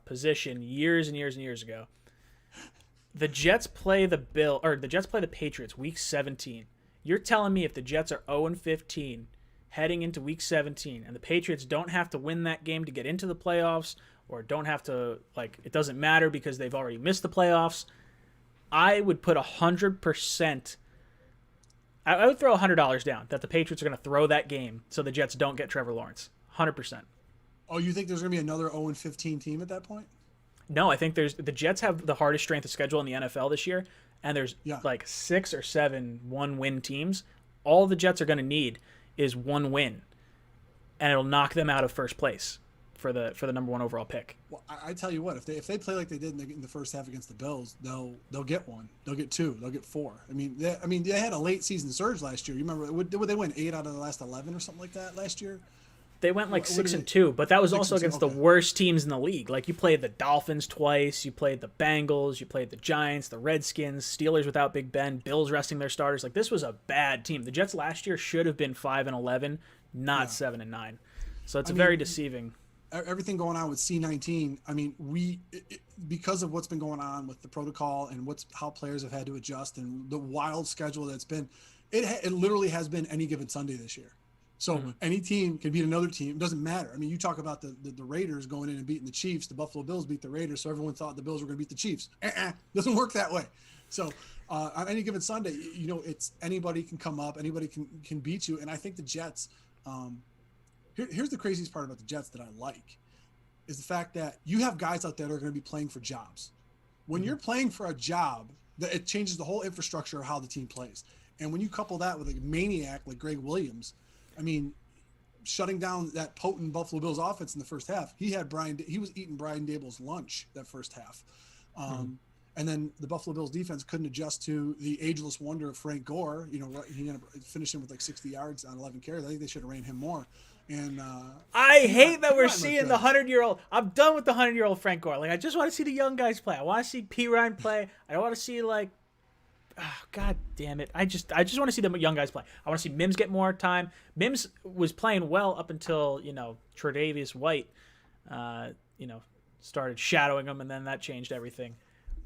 position years and years and years ago, the Jets play the Patriots week 17. You're telling me if the Jets are 0-15 heading into week 17 and the Patriots don't have to win that game to get into the playoffs, or don't have to, it doesn't matter because they've already missed the playoffs, I would put 100%. I would throw $100 down that the Patriots are going to throw that game so the Jets don't get Trevor Lawrence. 100%. Oh, you think there's going to be another 0-15 team at that point? No, I think the Jets have the hardest strength of schedule in the NFL this year, and there's 6 or 7 one-win teams. All the Jets are going to need is 1 win, and it'll knock them out of first place for the number 1 overall pick. Well, I tell you what, if they play like they did in the first half against the Bills, they'll get 1, they'll get 2, they'll get 4. They had a late season surge last year. You remember? Would they win 8 out of the last 11 or something like that last year? They went 6-2, but that was also against the worst teams in the league. You played the Dolphins twice, you played the Bengals, you played the Giants, the Redskins, Steelers without Big Ben, Bills resting their starters. This was a bad team. The Jets last year should have been 5-11, not 7-9. So it's very deceiving. Everything going on with C-19. Because of what's been going on with the protocol and how players have had to adjust and the wild schedule that's been, it literally has been any given Sunday this year. So any team can beat another team. It doesn't matter. You talk about the Raiders going in and beating the Chiefs. The Buffalo Bills beat the Raiders, so everyone thought the Bills were going to beat the Chiefs. Doesn't work that way. So on any given Sunday, it's anybody can come up, anybody can beat you. And I think the Jets, here's the craziest part about the Jets that I like, is the fact that you have guys out there that are going to be playing for jobs. When you're playing for a job, it changes the whole infrastructure of how the team plays. And when you couple that with a maniac like Greg Williams, shutting down that potent Buffalo Bills offense in the first half, he was eating Brian Dable's lunch that first half. And then the Buffalo Bills defense couldn't adjust to the ageless wonder of Frank Gore. He ended up finishing with 60 yards on 11 carries. I think they should have ran him more. And I hate that we're seeing the 100-year-old. I'm done with the 100-year-old Frank Gore. I just want to see the young guys play. I want to see P. Ryan play. I want to see God damn it. I just want to see the young guys play. I want to see Mims get more time. Mims was playing well up until, Tre'Davious White, started shadowing him, and then that changed everything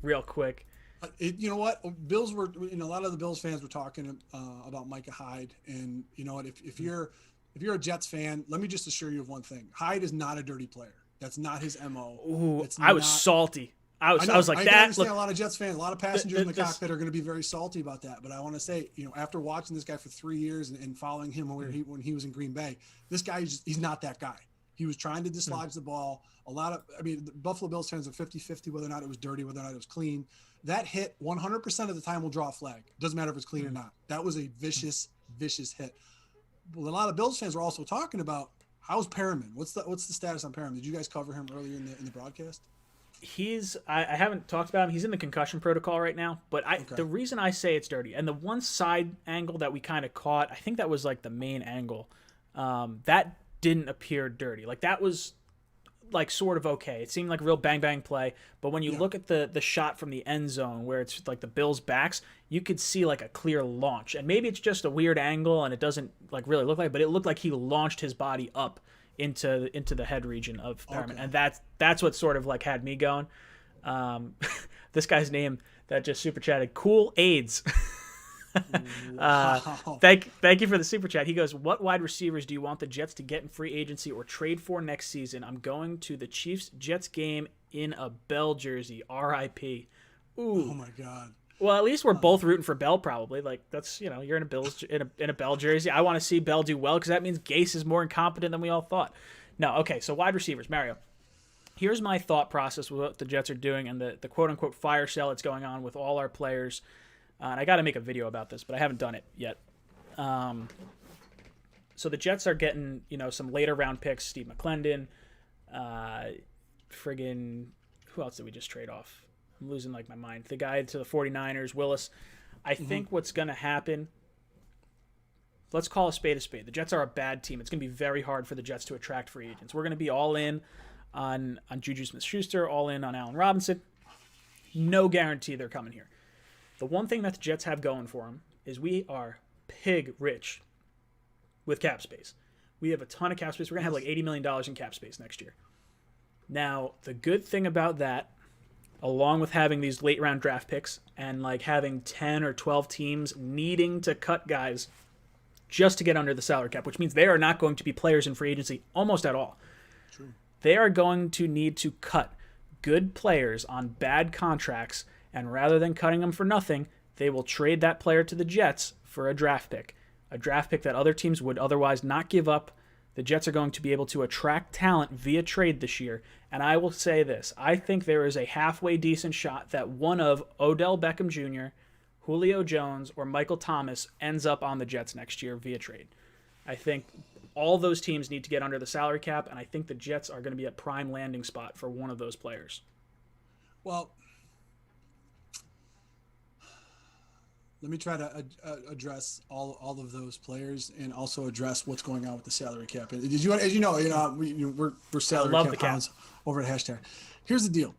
real quick. You know what? Bills were, a lot of the Bills fans were talking about Micah Hyde, and you know what? If you're a Jets fan, let me just assure you of one thing: Hyde is not a dirty player. That's not his mo. Ooh, It's I was not. salty. I I was know. like I can that. understand Look, a lot of Jets fans, a lot of passengers in the this. cockpit are going to be very salty about that. But I want to say, after watching this guy for 3 years and following him when he was in Green Bay, this guy he's not that guy. He was trying to dislodge the ball. The Buffalo Bills fans are 50-50 whether or not it was dirty, whether or not it was clean. That hit 100% of the time will draw a flag. Doesn't matter if it's clean or not. That was a vicious, vicious hit. Well, a lot of Bills fans were also talking about how's Perriman. What's the status on Perriman? Did you guys cover him earlier in the broadcast? I haven't talked about him. He's in the concussion protocol right now. But Okay. the reason I say it's dirty, and the one side angle that we kind of caught, I think that was like the main angle, that didn't appear dirty. Like that was like sort of okay. It seemed like a real bang bang play. But when you look at the shot from the end zone where it's like the Bills' backs, you could see like a clear launch. And maybe it's just a weird angle and it doesn't like really look like, but it looked like he launched his body up into the head region of Perriman. Okay. And that's what sort of like had me going. This guy's name that just super chatted, Cool AIDS. Wow. Thank you for the super chat. He goes, what wide receivers do you want the Jets to get in free agency or trade for next season? I'm going to the Chiefs-Jets game in a Bell jersey. R.I.P. Ooh. Oh my God. Well, at least we're both rooting for Bell, probably. Like that's you're in a Bell jersey. I want to see Bell do well because that means Gase is more incompetent than we all thought. No, okay. So wide receivers, Mario. Here's my thought process with what the Jets are doing and the quote unquote fire sale that's going on with all our players. And I got to make a video about this, but I haven't done it yet. So the Jets are getting some later round picks. Steve McClendon, friggin' who else did we just trade off? I'm losing like my mind. The guy to the 49ers, Willis. I think what's going to happen, let's call a spade a spade. The Jets are a bad team. It's going to be very hard for the Jets to attract free agents. We're going to be all in on Juju Smith-Schuster, all in on Allen Robinson. No guarantee they're coming here. The one thing that the Jets have going for them is we are pig rich with cap space. We have a ton of cap space. We're going to have like $80 million in cap space next year. Now, the good thing about that, along with having these late round draft picks and like having 10 or 12 teams needing to cut guys just to get under the salary cap, which means they are not going to be players in free agency almost at all. True. They are going to need to cut good players on bad contracts, and rather than cutting them for nothing, they will trade that player to the Jets for a draft pick that other teams would otherwise not give up. The Jets are going to be able to attract talent via trade this year. And I will say this. I think there is a halfway decent shot that one of Odell Beckham Jr., Julio Jones, or Michael Thomas ends up on the Jets next year via trade. I think all those teams need to get under the salary cap, and I think the Jets are going to be a prime landing spot for one of those players. Well, let me try to address all of those players and also address what's going on with the salary cap. Did you, as you know, we're salary cap hounds over at hashtag. Here's the deal.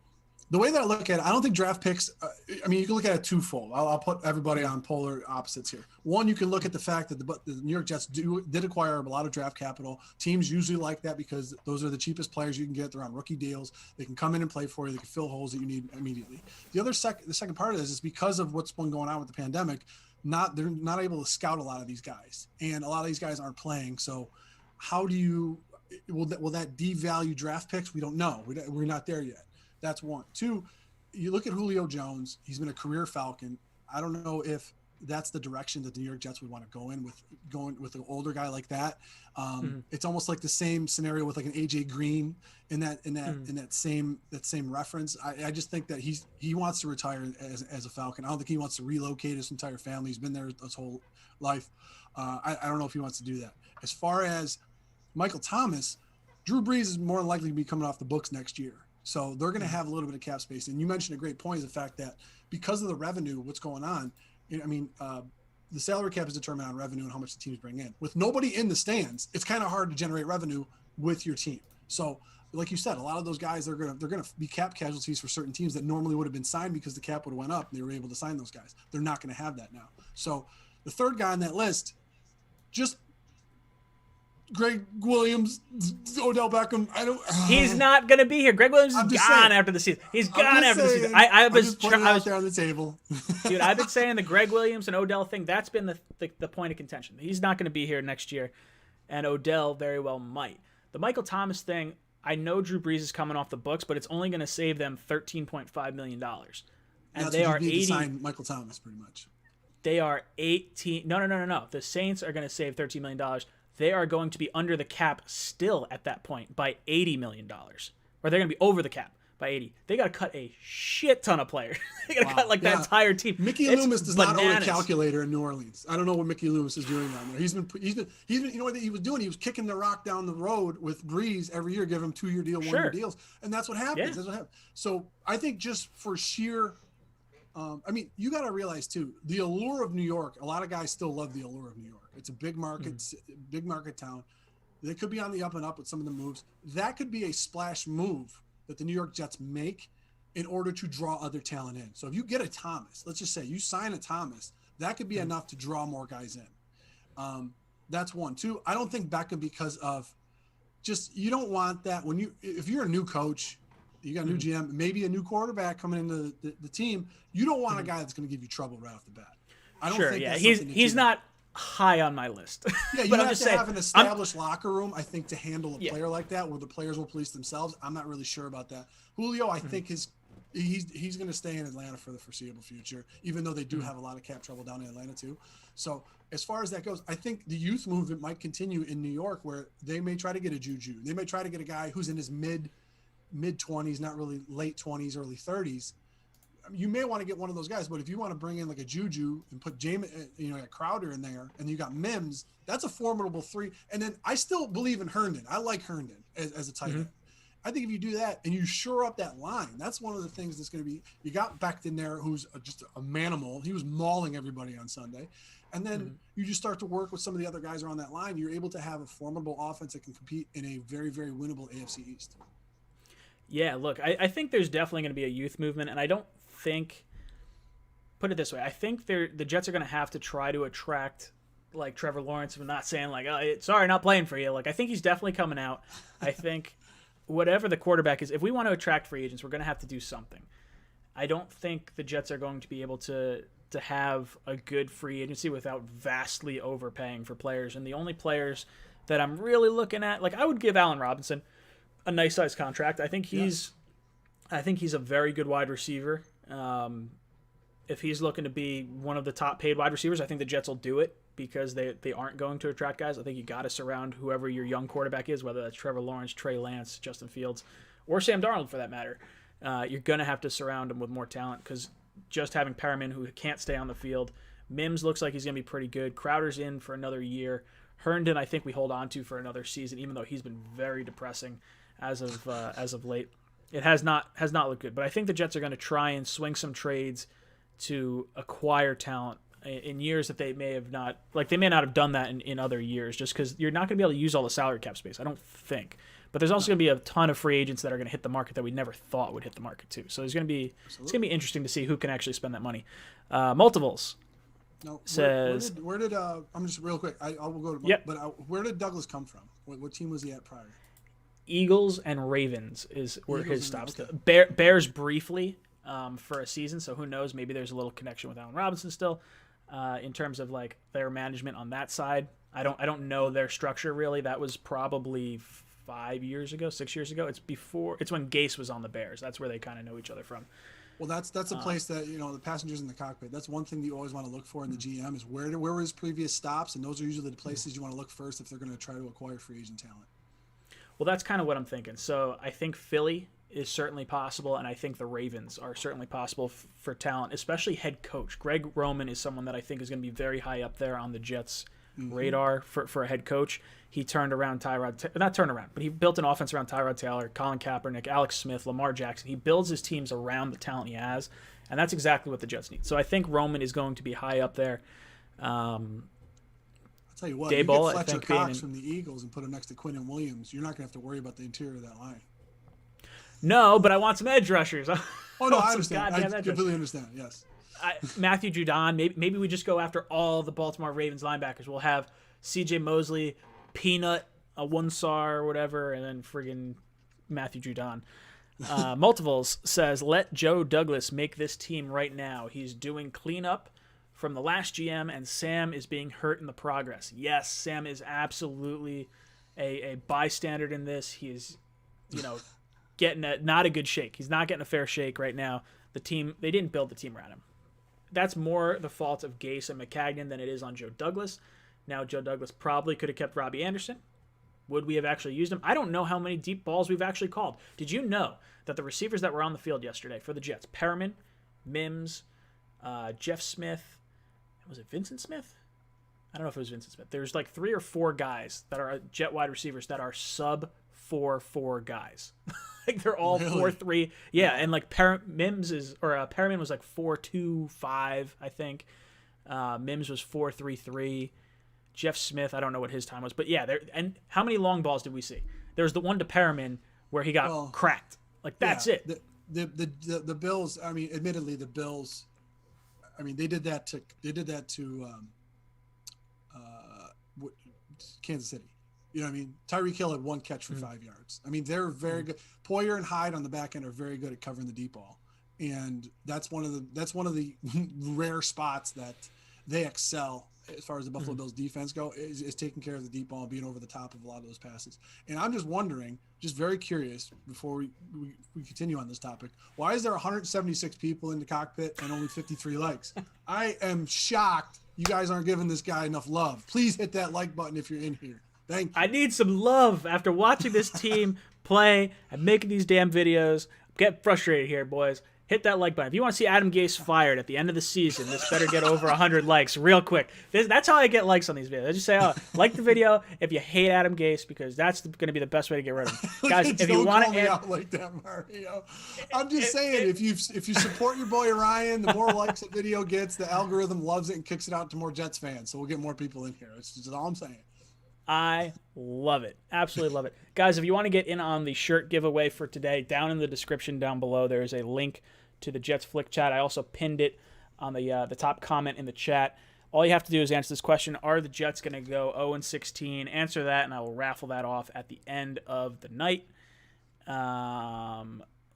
The way that I look at it, I don't think draft picks, you can look at it twofold. I'll put everybody on polar opposites here. One, you can look at the fact that the New York Jets did acquire a lot of draft capital. Teams usually like that because those are the cheapest players you can get. They're on rookie deals. They can come in and play for you. They can fill holes that you need immediately. The second part of this is because of what's been going on with the pandemic, they're not able to scout a lot of these guys. And a lot of these guys aren't playing. So how do you – will that devalue draft picks? We don't know. We're not there yet. That's one. Two, you look at Julio Jones. He's been a career Falcon. I don't know if that's the direction that the New York Jets would want to go in with an older guy like that. It's almost like the same scenario with like an AJ Green in that same reference. I just think that he wants to retire as a Falcon. I don't think he wants to relocate his entire family. He's been there his whole life. I don't know if he wants to do that. As far as Michael Thomas, Drew Brees is more than likely to be coming off the books next year. So they're going to have a little bit of cap space. And you mentioned a great point, is the fact that because of the revenue, what's going on, the salary cap is determined on revenue and how much the teams bring in. With nobody in the stands, it's kind of hard to generate revenue with your team. So like you said, a lot of those guys, they're going to be cap casualties for certain teams that normally would have been signed because the cap would have went up and they were able to sign those guys. They're not going to have that now. So the third guy on that list, just Greg Williams, Odell Beckham. I don't. He's not going to be here. Greg Williams is gone after the season. He's gone after the season. I was out there on the table. Dude, I've been saying the Greg Williams and Odell thing, that's been the point of contention. He's not going to be here next year, and Odell very well might. The Michael Thomas thing, I know Drew Brees is coming off the books, but it's only going to save them $13.5 million. And they are 80. Sign Michael Thomas, pretty much. They are 18. No. The Saints are going to save $13 million. They are going to be under the cap still at that point by $80 million. Or they're going to be over the cap by 80. They got to cut a shit ton of players. They got to cut that entire team. Mickey Loomis does not own a calculator in New Orleans. I don't know what Mickey Loomis is doing down there. He's been you know what he was doing? He was kicking the rock down the road with Breeze every year, give him 2-year deal, 1-year deals. And that's what happens. Yeah. That's what happens. So I think just for sheer you got to realize too, the allure of New York, a lot of guys still love the allure of New York. It's a big market, big market town. They could be on the up and up with some of the moves. That could be a splash move that the New York Jets make in order to draw other talent in. So if you get a Thomas, let's just say you sign a Thomas, that could be enough to draw more guys in. That's one. Two, I don't think Beckham, because of just, you don't want that if you're a new coach, you got a new GM, maybe a new quarterback coming into the team. You don't want a guy that's going to give you trouble right off the bat. I don't think that's he's not high on my list. Yeah, you have to have an established locker room, I think, to handle a player like that, where the players will police themselves. I'm not really sure about that. Julio, I think he's going to stay in Atlanta for the foreseeable future, even though they do have a lot of cap trouble down in Atlanta too. So as far as that goes, I think the youth movement might continue in New York, where they may try to get a Juju. They may try to get a guy who's in his mid-20s, not really late 20s, early 30s. You may want to get one of those guys, but if you want to bring in like a Juju and put Crowder in there, and you got Mims, that's a formidable three. And then I still believe in Herndon. I like Herndon as a tight end. I think if you do that and you shore up that line, that's one of the things that's going to be. You got Becton there, who's just a manimal. He was mauling everybody on Sunday. And then you just start to work with some of the other guys around that line. You're able to have a formidable offense that can compete in a very, very winnable AFC East. Yeah, look, I think there's definitely going to be a youth movement, and I don't think, put it this way, I think the Jets are going to have to try to attract like Trevor Lawrence. I'm not saying like, oh, sorry, not playing for you. Like, I think he's definitely coming out. I think whatever the quarterback is, if we want to attract free agents, we're going to have to do something. I don't think the Jets are going to be able to have a good free agency without vastly overpaying for players. And the only players that I'm really looking at, like, I would give Allen Robinson a nice size contract. I think he's a very good wide receiver. If he's looking to be one of the top paid wide receivers, I think the Jets will do it because they aren't going to attract guys. I think you got to surround whoever your young quarterback is, whether that's Trevor Lawrence, Trey Lance, Justin Fields, or Sam Darnold for that matter. You're going to have to surround him with more talent, because just having Perriman, who can't stay on the field, Mims looks like he's going to be pretty good. Crowder's in for another year. Herndon, I think we hold on to for another season, even though he's been very depressing as of late. It has not looked good, but I think the Jets are going to try and swing some trades to acquire talent in years that they may have not, like they may not have done that in other years, just because you're not going to be able to use all the salary cap space, I don't think. But there's also going to be a ton of free agents that are going to hit the market that we never thought would hit the market too. So it's going to be interesting to see who can actually spend that money. Multiples. No, says where did I'm just real quick. I will go to but where did Douglas come from? What team was he at prior? Eagles and Ravens were his stops. Okay. Bears briefly for a season, so who knows? Maybe there's a little connection with Allen Robinson still in terms of like their management on that side. I don't know their structure really. That was probably 6 years ago. It's when Gase was on the Bears. That's where they kind of know each other from. Well, that's a place that, the passengers in the cockpit. That's one thing that you always want to look for in the GM is where were his previous stops, and those are usually the places you want to look first if they're going to try to acquire free agent talent. Well, that's kind of what I'm thinking. So I think Philly is certainly possible, and I think the Ravens are certainly possible for talent, especially head coach. Greg Roman is someone that I think is going to be very high up there on the Jets' radar for a head coach. He turned around but he built an offense around Tyrod Taylor, Colin Kaepernick, Alex Smith, Lamar Jackson. He builds his teams around the talent he has, and that's exactly what the Jets need. So I think Roman is going to be high up there. I'll tell you what, you get Fletcher Cox from the Eagles and put him next to Quinnen Williams, you're not going to have to worry about the interior of that line. No, but I want some edge rushers. Oh, no, I understand. I completely understand, yes. Matthew Judon, maybe we just go after all the Baltimore Ravens linebackers. We'll have C.J. Mosley, Peanut, a one-star or whatever, and then friggin' Matthew Judon. Multiples says, let Joe Douglas make this team right now. He's doing cleanup from the last GM, and Sam is being hurt in the progress. Yes, Sam is absolutely a bystander in this. He is, getting not a good shake. He's not getting a fair shake right now. The team, they didn't build the team around him. That's more the fault of Gase and McCagnon than it is on Joe Douglas. Now, Joe Douglas probably could have kept Robbie Anderson. Would we have actually used him? I don't know how many deep balls we've actually called. Did you know that the receivers that were on the field yesterday for the Jets, Perriman, Mims, Jeff Smith, was it Vincent Smith? I don't know if it was Vincent Smith. There's like 3 or 4 guys that are Jet wide receivers that are sub 4.4 guys. Like they're all Really? 4.3. Yeah, and like Perriman was like 4.25, I think. Mims was 4.33. Jeff Smith, I don't know what his time was, but yeah, and how many long balls did we see? There was the one to Perriman where he got cracked. Like that's it. The Bills. I mean, admittedly, the Bills. I mean, they did that to Kansas City. You know what I mean? Tyreek Hill had 1 catch for 5 yards. I mean, they're very good. Poyer and Hyde on the back end are very good at covering the deep ball, and that's one of the rare spots that they excel as far as the Buffalo Bills defense go, is taking care of the deep ball and being over the top of a lot of those passes. And I'm just wondering, just very curious, before we continue on this topic, why is there 176 people in the cockpit and only 53 likes? I am shocked you guys aren't giving this guy enough love. Please hit that like button if you're in here. Thank you. I need some love after watching this team play and making these damn videos. I'm getting frustrated here, boys. Hit that like button. If you want to see Adam Gase fired at the end of the season, this better get over 100 likes real quick. That's how I get likes on these videos. I just say, like the video if you hate Adam Gase, because that's going to be the best way to get rid of him. Guys, if you want to out like that, Mario. I'm just saying, if you support your boy Ryan, the more likes the video gets, the algorithm loves it and kicks it out to more Jets fans. So we'll get more people in here. That's just all I'm saying. I love it. Absolutely love it. Guys, if you want to get in on the shirt giveaway for today, down in the description down below, there is a link to the Jets Flick chat. I also pinned it on the top comment in the chat. All you have to do is answer this question: are the Jets going to go 0-16? Answer that, and I will raffle that off at the end of the night.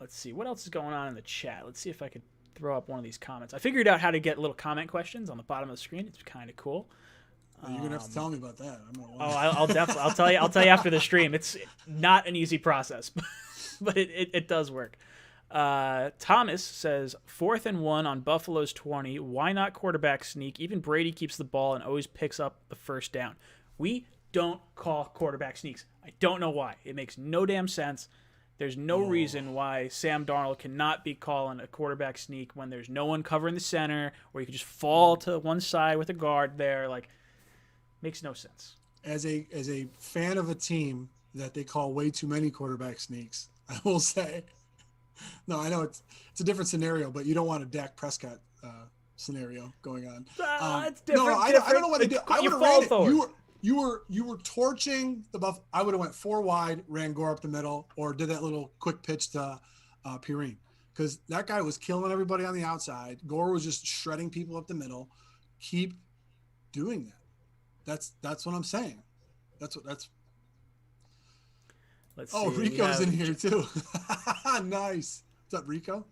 Let's see. What else is going on in the chat? Let's see if I could throw up one of these comments. I figured out how to get little comment questions on the bottom of the screen. It's kind of cool. You're gonna have to tell me about that. I'll definitely. I'll tell you after the stream. It's not an easy process, but it does work. Thomas says 4th and 1 on Buffalo's 20. Why not quarterback sneak? Even Brady keeps the ball and always picks up the first down. We don't call quarterback sneaks. I don't know why. It makes no damn sense. There's no reason why Sam Darnold cannot be calling a quarterback sneak when there's no one covering the center, or you could just fall to one side with a guard there. Like, makes no sense. As a fan of a team that they call way too many quarterback sneaks, I will say, no, I know it's a different scenario, but you don't want a Dak Prescott scenario going on. It's different. No, I don't know what to do. I would have ran forward. You were torching the Buff. I would have went 4 wide, ran Gore up the middle, or did that little quick pitch to Pirine, because that guy was killing everybody on the outside. Gore was just shredding people up the middle. Keep doing that. That's what I'm saying. That's. Let's see. Oh, Rico's in here too. Nice. What's up, Rico?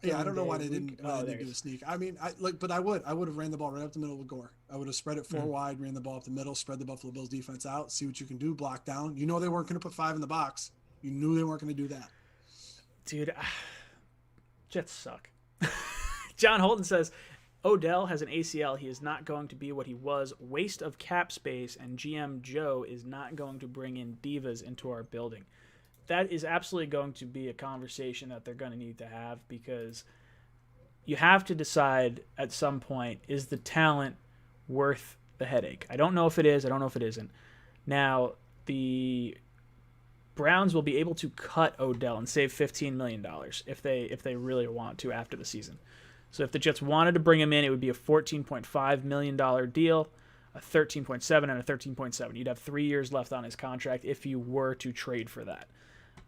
Yeah, I don't know why they didn't do a sneak. I mean, but I would have ran the ball right up the middle with Gore. I would have spread it 4 wide, ran the ball up the middle, spread the Buffalo Bills defense out, see what you can do, block down. You know they weren't going to put 5 in the box. You knew they weren't going to do that. Dude, Jets suck. John Holton says, Odell has an ACL. He is not going to be what he was. Waste of cap space, and GM Joe is not going to bring in divas into our building. That is absolutely going to be a conversation that they're going to need to have, because you have to decide at some point, is the talent worth the headache? I don't know if it is. I don't know if it isn't. Now, the Browns will be able to cut Odell and save $15 million if they really want to after the season. So if the Jets wanted to bring him in, it would be a $14.5 million deal, a 13.7 and a 13.7. You'd have 3 years left on his contract if you were to trade for that.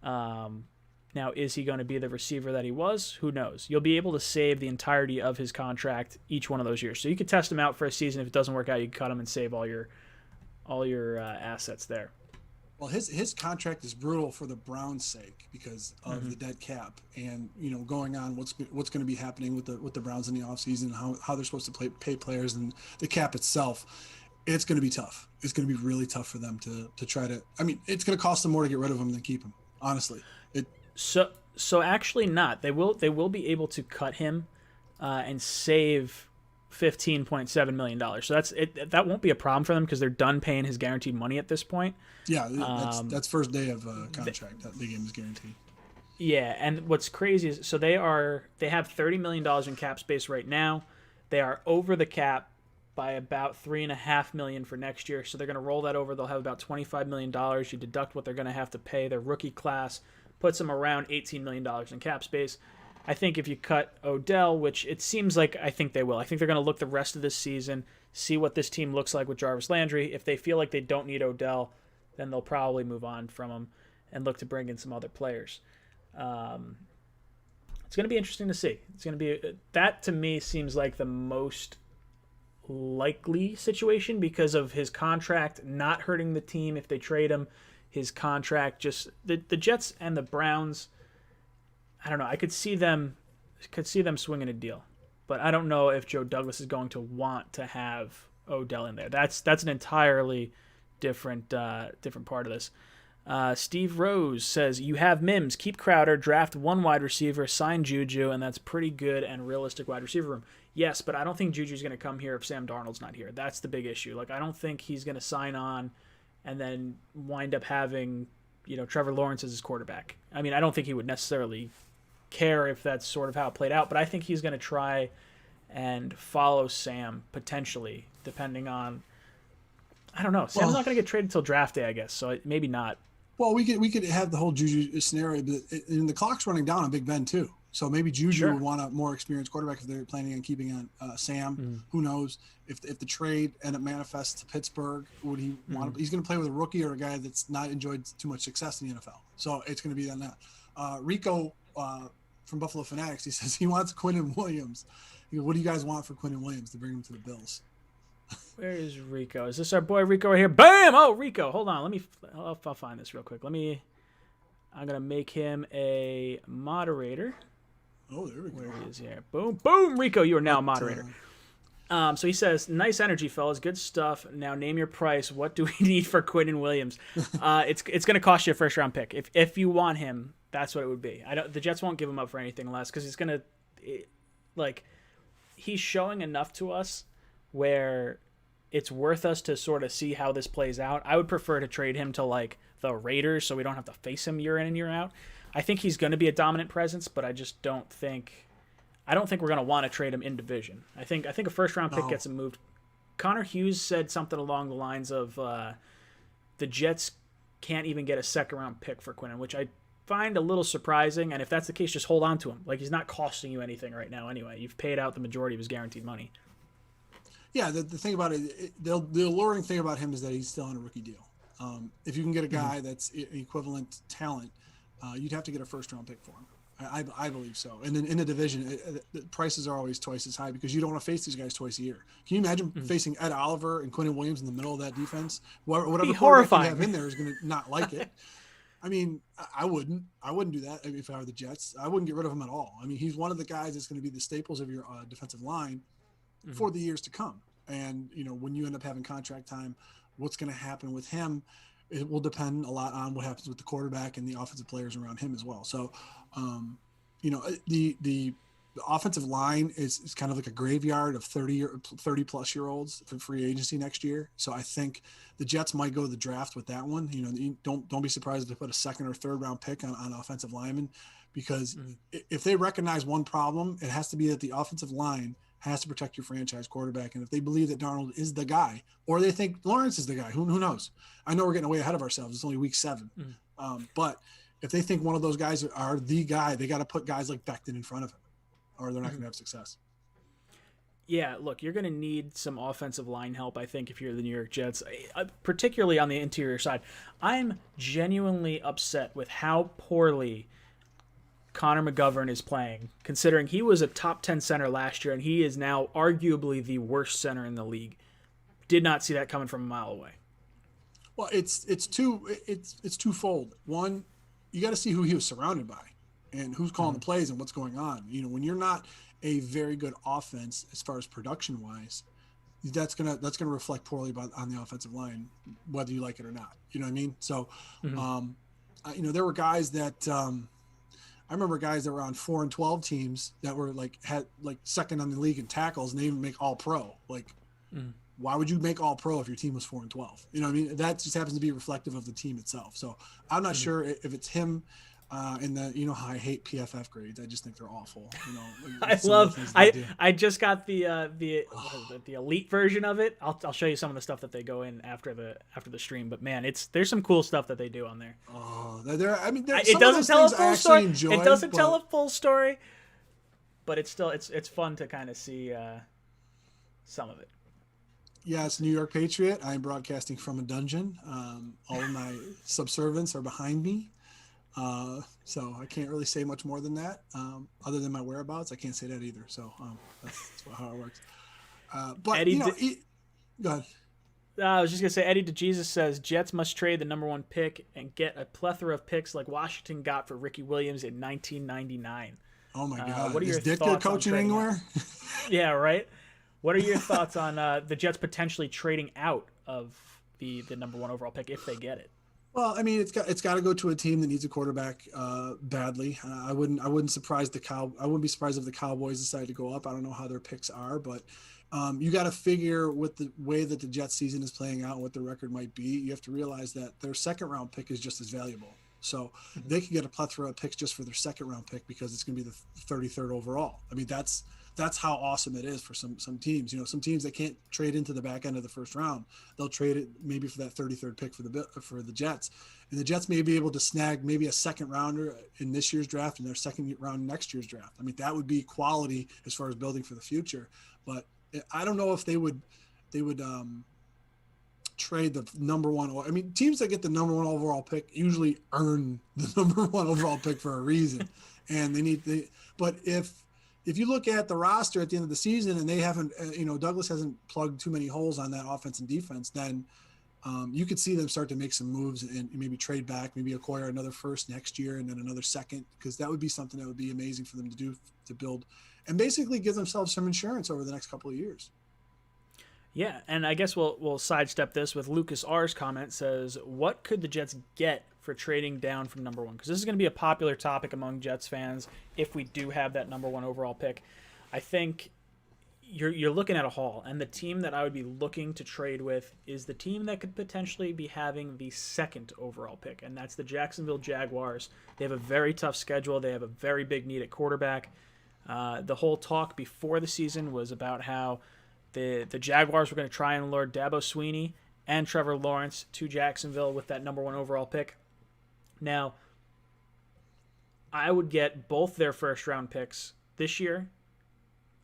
Now, is he going to be the receiver that he was? Who knows? You'll be able to save the entirety of his contract each one of those years. So you could test him out for a season. If it doesn't work out, you can cut him and save all assets there. Well, his contract is brutal for the Browns' sake because of the dead cap, and going on what's going to be happening with the Browns in the offseason, how they're supposed to pay players, and the cap itself. It's going to be tough. It's going to be really tough for them to try to. I mean, it's going to cost them more to get rid of him than keep him. Honestly, So actually not. They will be able to cut him and save $15.7 million. So that won't be a problem for them because they're done paying his guaranteed money at this point. Yeah, that's first day of contract that they gave him his guarantee. Yeah, and what's crazy is they have $30 million in cap space right now. They are over the cap by about $3.5 million for next year. So they're going to roll that over. They'll have about $25 million. You deduct what they're going to have to pay their rookie class, puts them around $18 million in cap space. I think if you cut Odell, which it seems like I think they will, I think they're going to look the rest of this season, see what this team looks like with Jarvis Landry. If they feel like they don't need Odell, then they'll probably move on from him and look to bring in some other players. It's going to be interesting to see. It's going to be that to me seems like the most likely situation because of his contract not hurting the team if they trade him. His contract just the Jets and the Browns. I don't know. I could see them swinging a deal, but I don't know if Joe Douglas is going to want to have Odell in there. That's an entirely different part of this. Steve Rose says, you have Mims, keep Crowder, draft one wide receiver, sign Juju, and that's pretty good and realistic wide receiver room. Yes, but I don't think Juju's going to come here if Sam Darnold's not here. That's the big issue. Like, I don't think he's going to sign on and then wind up having, Trevor Lawrence as his quarterback. I mean, I don't think he would necessarily care if that's sort of how it played out, but I think he's going to try and follow Sam potentially, depending on, I don't know. Sam's not going to get traded until draft day, I guess, so maybe not. Well, we could have the whole Juju scenario, but the clock's running down on Big Ben too. So maybe Juju would want a more experienced quarterback if they're planning on keeping on Sam. Who knows if the trade and it manifests to Pittsburgh? Would he want? He's going to play with a rookie or a guy that's not enjoyed too much success in the NFL. So it's going to be on that. Rico from Buffalo Fanatics, he says he wants Quinnen Williams. What do you guys want for Quinnen Williams to bring him to the Bills? Where is Rico? Is this our boy Rico right here? Bam! Oh, Rico. Hold on. I'll find this real quick. I'm going to make him a moderator. Oh, there we go. Where he is here. Boom, boom. Rico, you are now a moderator. So he says, nice energy, fellas. Good stuff. Now name your price. What do we need for Quinnen Williams? It's going to cost you a first-round pick. If you want him, that's what it would be. The Jets won't give him up for anything less because he's going to, he's showing enough to us where it's worth us to sort of see how this plays out. I would prefer to trade him to the Raiders so we don't have to face him year in and year out. I think he's going to be a dominant presence, but I just don't think we're going to want to trade him in division. I think a first round pick gets him moved. Connor Hughes said something along the lines of the Jets can't even get a second round pick for Quinnen, which I find a little surprising. And if that's the case, just hold on to him. He's not costing you anything right now anyway. You've paid out the majority of his guaranteed money. Yeah, the thing about the alluring thing about him is that he's still on a rookie deal. If you can get a guy that's equivalent talent, you'd have to get a first-round pick for him. I believe so. And in the division, the prices are always twice as high because you don't want to face these guys twice a year. Can you imagine facing Ed Oliver and Quinnen Williams in the middle of that defense? Whatever quarterback you have in there is going to not like it. I mean, I wouldn't do that if I were the Jets. I wouldn't get rid of him at all. I mean, he's one of the guys that's going to be the staples of your defensive line for the years to come. And, when you end up having contract time, what's going to happen with him, it will depend a lot on what happens with the quarterback and the offensive players around him as well. So, the offensive line is kind of like a graveyard of 30 plus year olds for free agency next year. So I think the Jets might go to the draft with that one. Don't be surprised if they put a second or third round pick on offensive linemen, because if they recognize one problem, it has to be that the offensive line has to protect your franchise quarterback. And if they believe that Darnold is the guy, or they think Lawrence is the guy, who knows? I know we're getting way ahead of ourselves. It's only week 7. But if they think one of those guys are the guy, they got to put guys like Becton in front of him, or they're not going to have success. Yeah, look, you're going to need some offensive line help, I think, if you're the New York Jets, particularly on the interior side. I'm genuinely upset with how poorly Connor McGovern is playing, considering he was a top 10 center last year, and he is now arguably the worst center in the league. Did not see that coming from a mile away. Well, it's twofold. One, you got to see who he was surrounded by, and who's calling the plays and what's going on. You know, when you're not a very good offense as far as production wise, that's gonna reflect poorly on the offensive line, whether you like it or not. You know what I mean? So, you know, there were guys that I remember guys that were on 4 and 12 teams that were had second on the league in tackles, and they even make all pro. Like, why would you make all pro if your team was 4 and 12? You know what I mean? That just happens to be reflective of the team itself. So I'm not sure if it's him. And you know how I hate PFF grades. I just think they're awful. You know, I just got the elite version of it. I'll show you some of the stuff that they go in after the stream. But man, there's some cool stuff that they do on there. Oh, it doesn't tell a full story. It doesn't tell a full story, but it's still it's fun to kind of see some of it. Yes, New York Patriot. I'm broadcasting from a dungeon. All of my subservients are behind me. So I can't really say much more than that. Other than my whereabouts, I can't say that either. So that's how it works. But Eddie, go ahead. I was just gonna say, Eddie DeJesus says Jets must trade the number 1 pick and get a plethora of picks like Washington got for Ricky Williams in 1999. Oh my God! What are your Is Ditka thoughts coaching on anywhere? Yeah, right. What are your thoughts on the Jets potentially trading out of the number 1 overall pick if they get it? Well, I mean, it's got to go to a team that needs a quarterback badly. I wouldn't be surprised if the Cowboys decide to go up. I don't know how their picks are, but you got to figure with the way that the Jets season is playing out and what their record might be, you have to realize that their second round pick is just as valuable. So they could get a plethora of picks just for their second round pick because it's going to be the 33rd overall. I mean, that's how awesome it is for some teams. You know, some teams that can't trade into the back end of the first round, they'll trade it maybe for that 33rd pick for the Jets, and the Jets may be able to snag maybe a second rounder in this year's draft and their second round next year's draft. I mean, that would be quality as far as building for the future. But I don't know if they would trade the number 1. I mean, teams that get the number 1 overall pick usually earn the number 1 overall pick for a reason, and but if you look at the roster at the end of the season and they haven't, Douglas hasn't plugged too many holes on that offense and defense, then you could see them start to make some moves and maybe trade back, maybe acquire another first next year and then another second, because that would be something that would be amazing for them to do, to build and basically give themselves some insurance over the next couple of years. Yeah, and I guess we'll sidestep this with Lucas R's comment says, what could the Jets get for trading down from number 1? Because this is going to be a popular topic among Jets fans if we do have that number 1 overall pick. I think you're looking at a haul, and the team that I would be looking to trade with is the team that could potentially be having the 2nd overall pick, and that's the Jacksonville Jaguars. They have a very tough schedule. They have a very big need at quarterback. The whole talk before the season was about how the Jaguars were going to try and lure Dabo Swinney and Trevor Lawrence to Jacksonville with that number 1 overall pick. Now, I would get both their first-round picks this year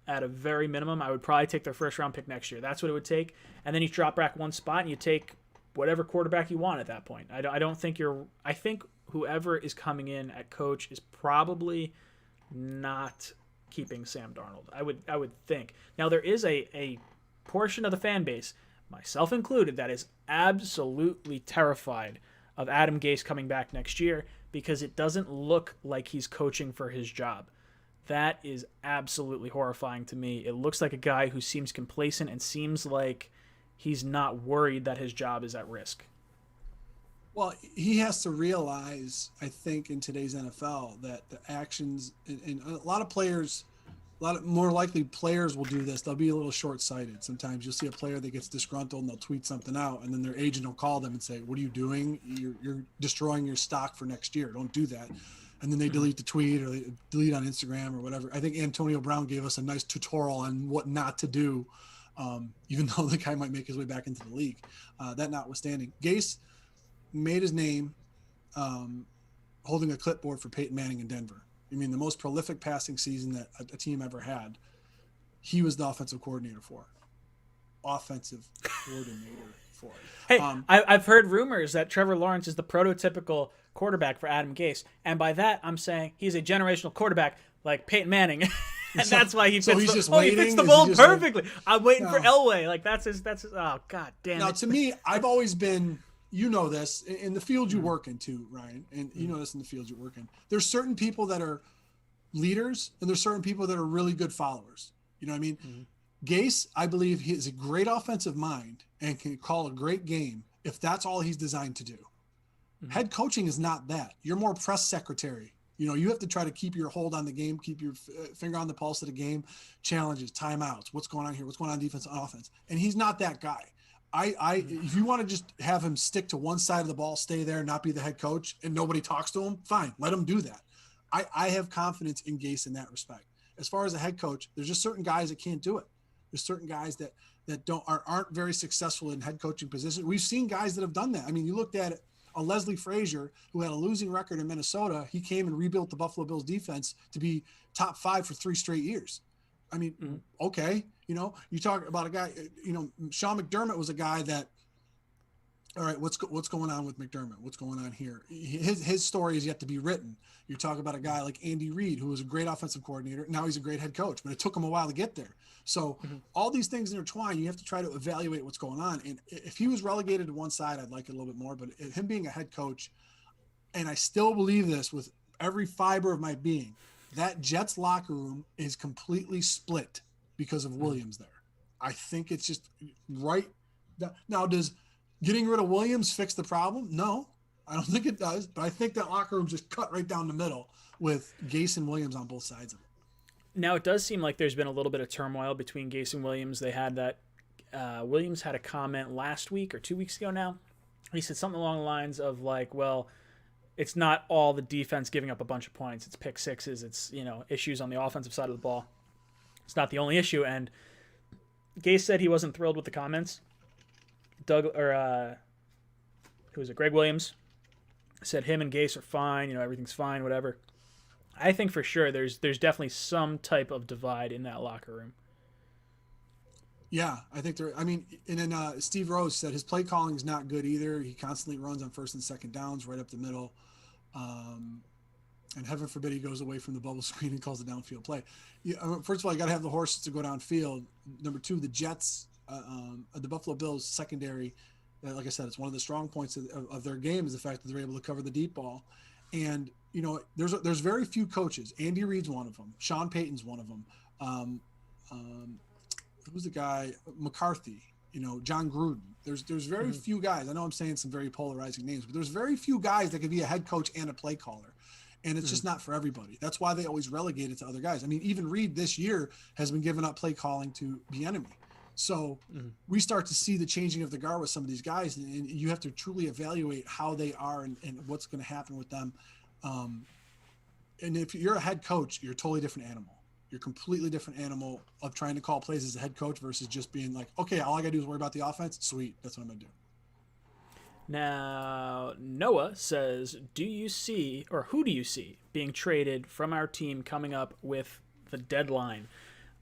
at a very minimum. I would probably take their first-round pick next year. That's what it would take. And then you drop back 1 spot and you take whatever quarterback you want at that point. I think whoever is coming in at coach is probably not keeping Sam Darnold. I would think. Now, there is a portion of the fan base, myself included, that is absolutely terrified of Adam Gase coming back next year because it doesn't look like he's coaching for his job. That is absolutely horrifying to me. It looks like a guy who seems complacent and seems like he's not worried that his job is at risk. Well, he has to realize, I think, in today's NFL that the actions and a lot of players, more likely players will do this. They'll be a little short-sighted. Sometimes you'll see a player that gets disgruntled and they'll tweet something out, and then their agent will call them and say, "What are you doing? You're destroying your stock for next year. Don't do that." And then they delete the tweet or they delete on Instagram or whatever. I think Antonio Brown gave us a nice tutorial on what not to do, even though the guy might make his way back into the league. That notwithstanding, Gase made his name holding a clipboard for Peyton Manning in Denver. I mean, the most prolific passing season that a team ever had, he was the offensive coordinator for. Hey, I've heard rumors that Trevor Lawrence is the prototypical quarterback for Adam Gase, and by that I'm saying he's a generational quarterback like Peyton Manning, and that's why he fits he fits the mold perfectly. I'm waiting for Elway. Like that's his. Oh God damn it. Now, to me, I've always been you know this in the field you work in too, Ryan, and you know this in the field you work in. There's certain people that are leaders, and there's certain people that are really good followers. You know what I mean? Gase, I believe he is a great offensive mind and can call a great game if that's all he's designed to do. Head coaching is not that. You're more press secretary. You know, you have to try to keep your hold on the game, keep your finger on the pulse of the game, challenges, timeouts, what's going on here, what's going on defense and offense. And he's not that guy. If you want to just have him stick to one side of the ball, stay there, not be the head coach, and nobody talks to him, fine, let him do that. I have confidence in Gase in that respect. As far as a head coach, there's just certain guys that can't do it. There's certain guys that aren't very successful in head coaching positions. We've seen guys that have done that. I mean, you looked at a Leslie Frazier who had a losing record in Minnesota. He came and rebuilt the Buffalo Bills defense to be top 5 for 3 straight years. I mean, okay, you know, you talk about a guy, you know, Sean McDermott was a guy that, all right, what's going on with McDermott? What's going on here? His story is yet to be written. You talk about a guy like Andy Reid, who was a great offensive coordinator. Now he's a great head coach, but it took him a while to get there. So all these things intertwine. You have to try to evaluate what's going on. And if he was relegated to one side, I'd like it a little bit more. But him being a head coach, and I still believe this with every fiber of my being, that Jets locker room is completely split because of Williams there. I think it's just right. Now, does getting rid of Williams fix the problem? No, I don't think it does. But I think that locker room just cut right down the middle with Gase and Williams on both sides of it. Now, it does seem like there's been a little bit of turmoil between Gase and Williams. They had that Williams had a comment last week or 2 weeks ago now. He said something along the lines of like, well, it's not all the defense giving up a bunch of points. It's pick sixes. It's, you know, issues on the offensive side of the ball. It's not the only issue. And Gase said he wasn't thrilled with the comments. Greg Williams said him and Gase are fine. You know, everything's fine, whatever. I think for sure there's definitely some type of divide in that locker room. Yeah, I think I mean, and then Steve Rose said his play calling is not good either. He constantly runs on first and second downs right up the middle. And heaven forbid he goes away from the bubble screen and calls a downfield play. First of all, you got to have the horses to go downfield. Number 2, the Jets, the Buffalo Bills secondary, like I said, it's one of the strong points of their game is the fact that they're able to cover the deep ball. And, you know, there's very few coaches. Andy Reid's one of them. Sean Payton's one of them. Who's the guy? McCarthy, you know, John Gruden. There's very few guys. I know I'm saying some very polarizing names, but there's very few guys that could be a head coach and a play caller. And it's just not for everybody. That's why they always relegate it to other guys. I mean, even Reid this year has been giving up play calling to the enemy. So we start to see the changing of the guard with some of these guys, and you have to truly evaluate how they are and what's going to happen with them. And if you're a head coach, you're a totally different animal. You're a completely different animal of trying to call plays as a head coach versus just being like, okay, all I got to do is worry about the offense. Sweet. That's what I'm going to do. Now, Noah says, who do you see being traded from our team coming up with the deadline?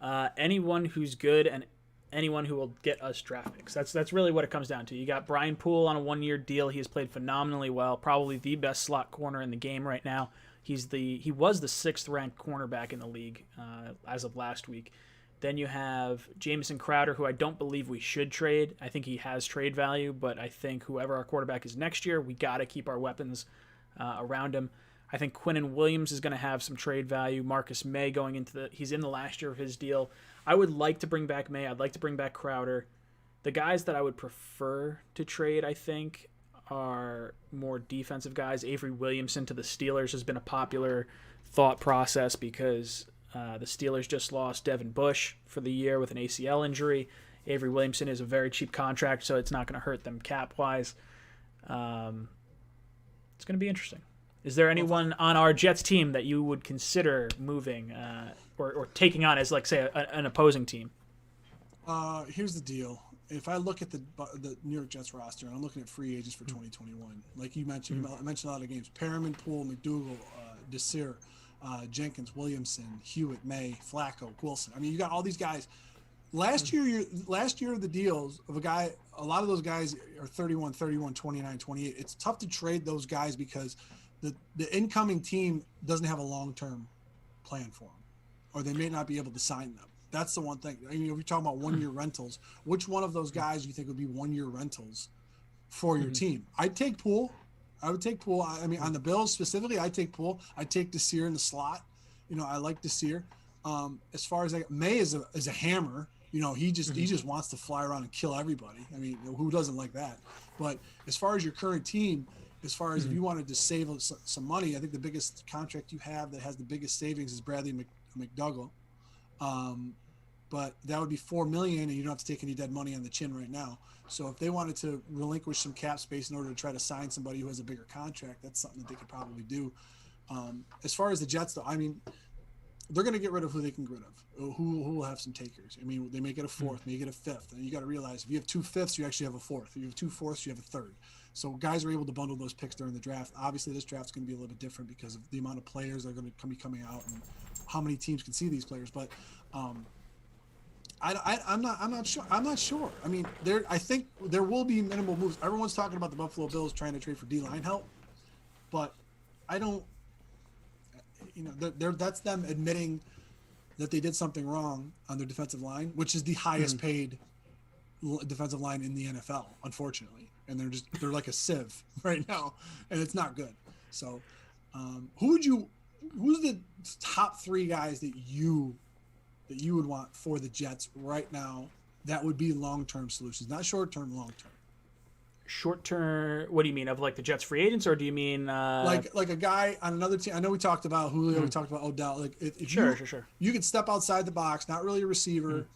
Anyone who's good and anyone who will get us draft picks. That's really what it comes down to. You got Brian Poole on a 1-year deal. He has played phenomenally well, probably the best slot corner in the game right now. He was the 6th ranked cornerback in the league as of last week. Then you have Jamison Crowder, who I don't believe we should trade. I think he has trade value, but I think whoever our quarterback is next year, we got to keep our weapons around him. I think Quinnen Williams is going to have some trade value. Marcus May he's in the last year of his deal. I would like to bring back May. I'd like to bring back Crowder. The guys that I would prefer to trade, I think, are more defensive guys. Avery Williamson to the Steelers has been a popular thought process because the Steelers just lost Devin Bush for the year with an ACL injury. Avery Williamson is a very cheap contract, so it's not going to hurt them cap-wise. It's going to be interesting. Is there anyone on our Jets team that you would consider moving or taking on as, like, say, an opposing team? Here's the deal. If I look at the New York Jets roster, and I'm looking at free agents for 2021, like you mentioned, I mentioned a lot of games. Perriman, Poole, McDougal, Desir, Jenkins, Williamson, Hewitt, May, Flacco, Wilson. I mean, you got all these guys. Last year the deals of a lot of those guys are 31, 29, 28. It's tough to trade those guys because the incoming team doesn't have a long-term plan for them, or they may not be able to sign them. That's the one thing. I mean, if you're talking about 1-year rentals, which one of those guys do you think would be 1-year rentals for your team. I'd take Poole. I would take Poole. I mean, on the Bills specifically, I'd take Poole. I'd take Desir in the slot. I like Desir. As far as May is a hammer. He just wants to fly around and kill everybody. I mean, who doesn't like that? But as far as your current team, as far as if you wanted to save some money, I think the biggest contract you have that has the biggest savings is Bradley McDougall. But that would be $4 million, and you don't have to take any dead money on the chin right now. So if they wanted to relinquish some cap space in order to try to sign somebody who has a bigger contract, that's something that they could probably do. As far as the Jets, though, I mean, they're going to get rid of who they can get rid of. Who will have some takers? I mean, they may get a fourth, may get a fifth, and you got to realize if you have 2 fifths, you actually have a fourth. If you have 2 fourths, you have a third. So guys are able to bundle those picks during the draft. Obviously, this draft's going to be a little bit different because of the amount of players that are going to be coming out and how many teams can see these players. But I'm not sure. I mean, I think there will be minimal moves. Everyone's talking about the Buffalo Bills trying to trade for D-line help, but I don't. That's them admitting that they did something wrong on their defensive line, which is the highest paid defensive line in the NFL, unfortunately. And they're like a sieve right now, and it's not good. So, who's the top 3 guys that you would want for the Jets right now that would be long-term solutions, not short-term, long-term? Short-term, what do you mean, of like the Jets free agents, or do you mean like a guy on another team? I know we talked about Julio, we talked about Odell. Like if sure. You could step outside the box, not really a receiver,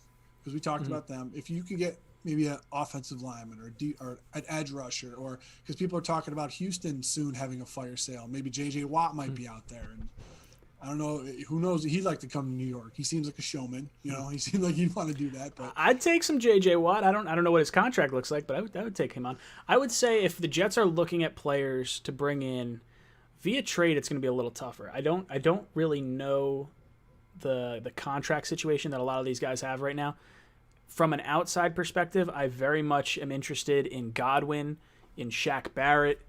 because we talked about them. If you could get maybe an offensive lineman or an edge rusher, or because people are talking about Houston soon having a fire sale. Maybe J.J. Watt might be out there, and I don't know. Who knows? He'd like to come to New York. He seems like a showman. He seems like he'd want to do that. But I'd take some J.J. Watt. I don't know what his contract looks like, but I would take him on. I would say if the Jets are looking at players to bring in via trade, it's going to be a little tougher. I don't really know the contract situation that a lot of these guys have right now. From an outside perspective, I very much am interested in Godwin, in Shaq Barrett,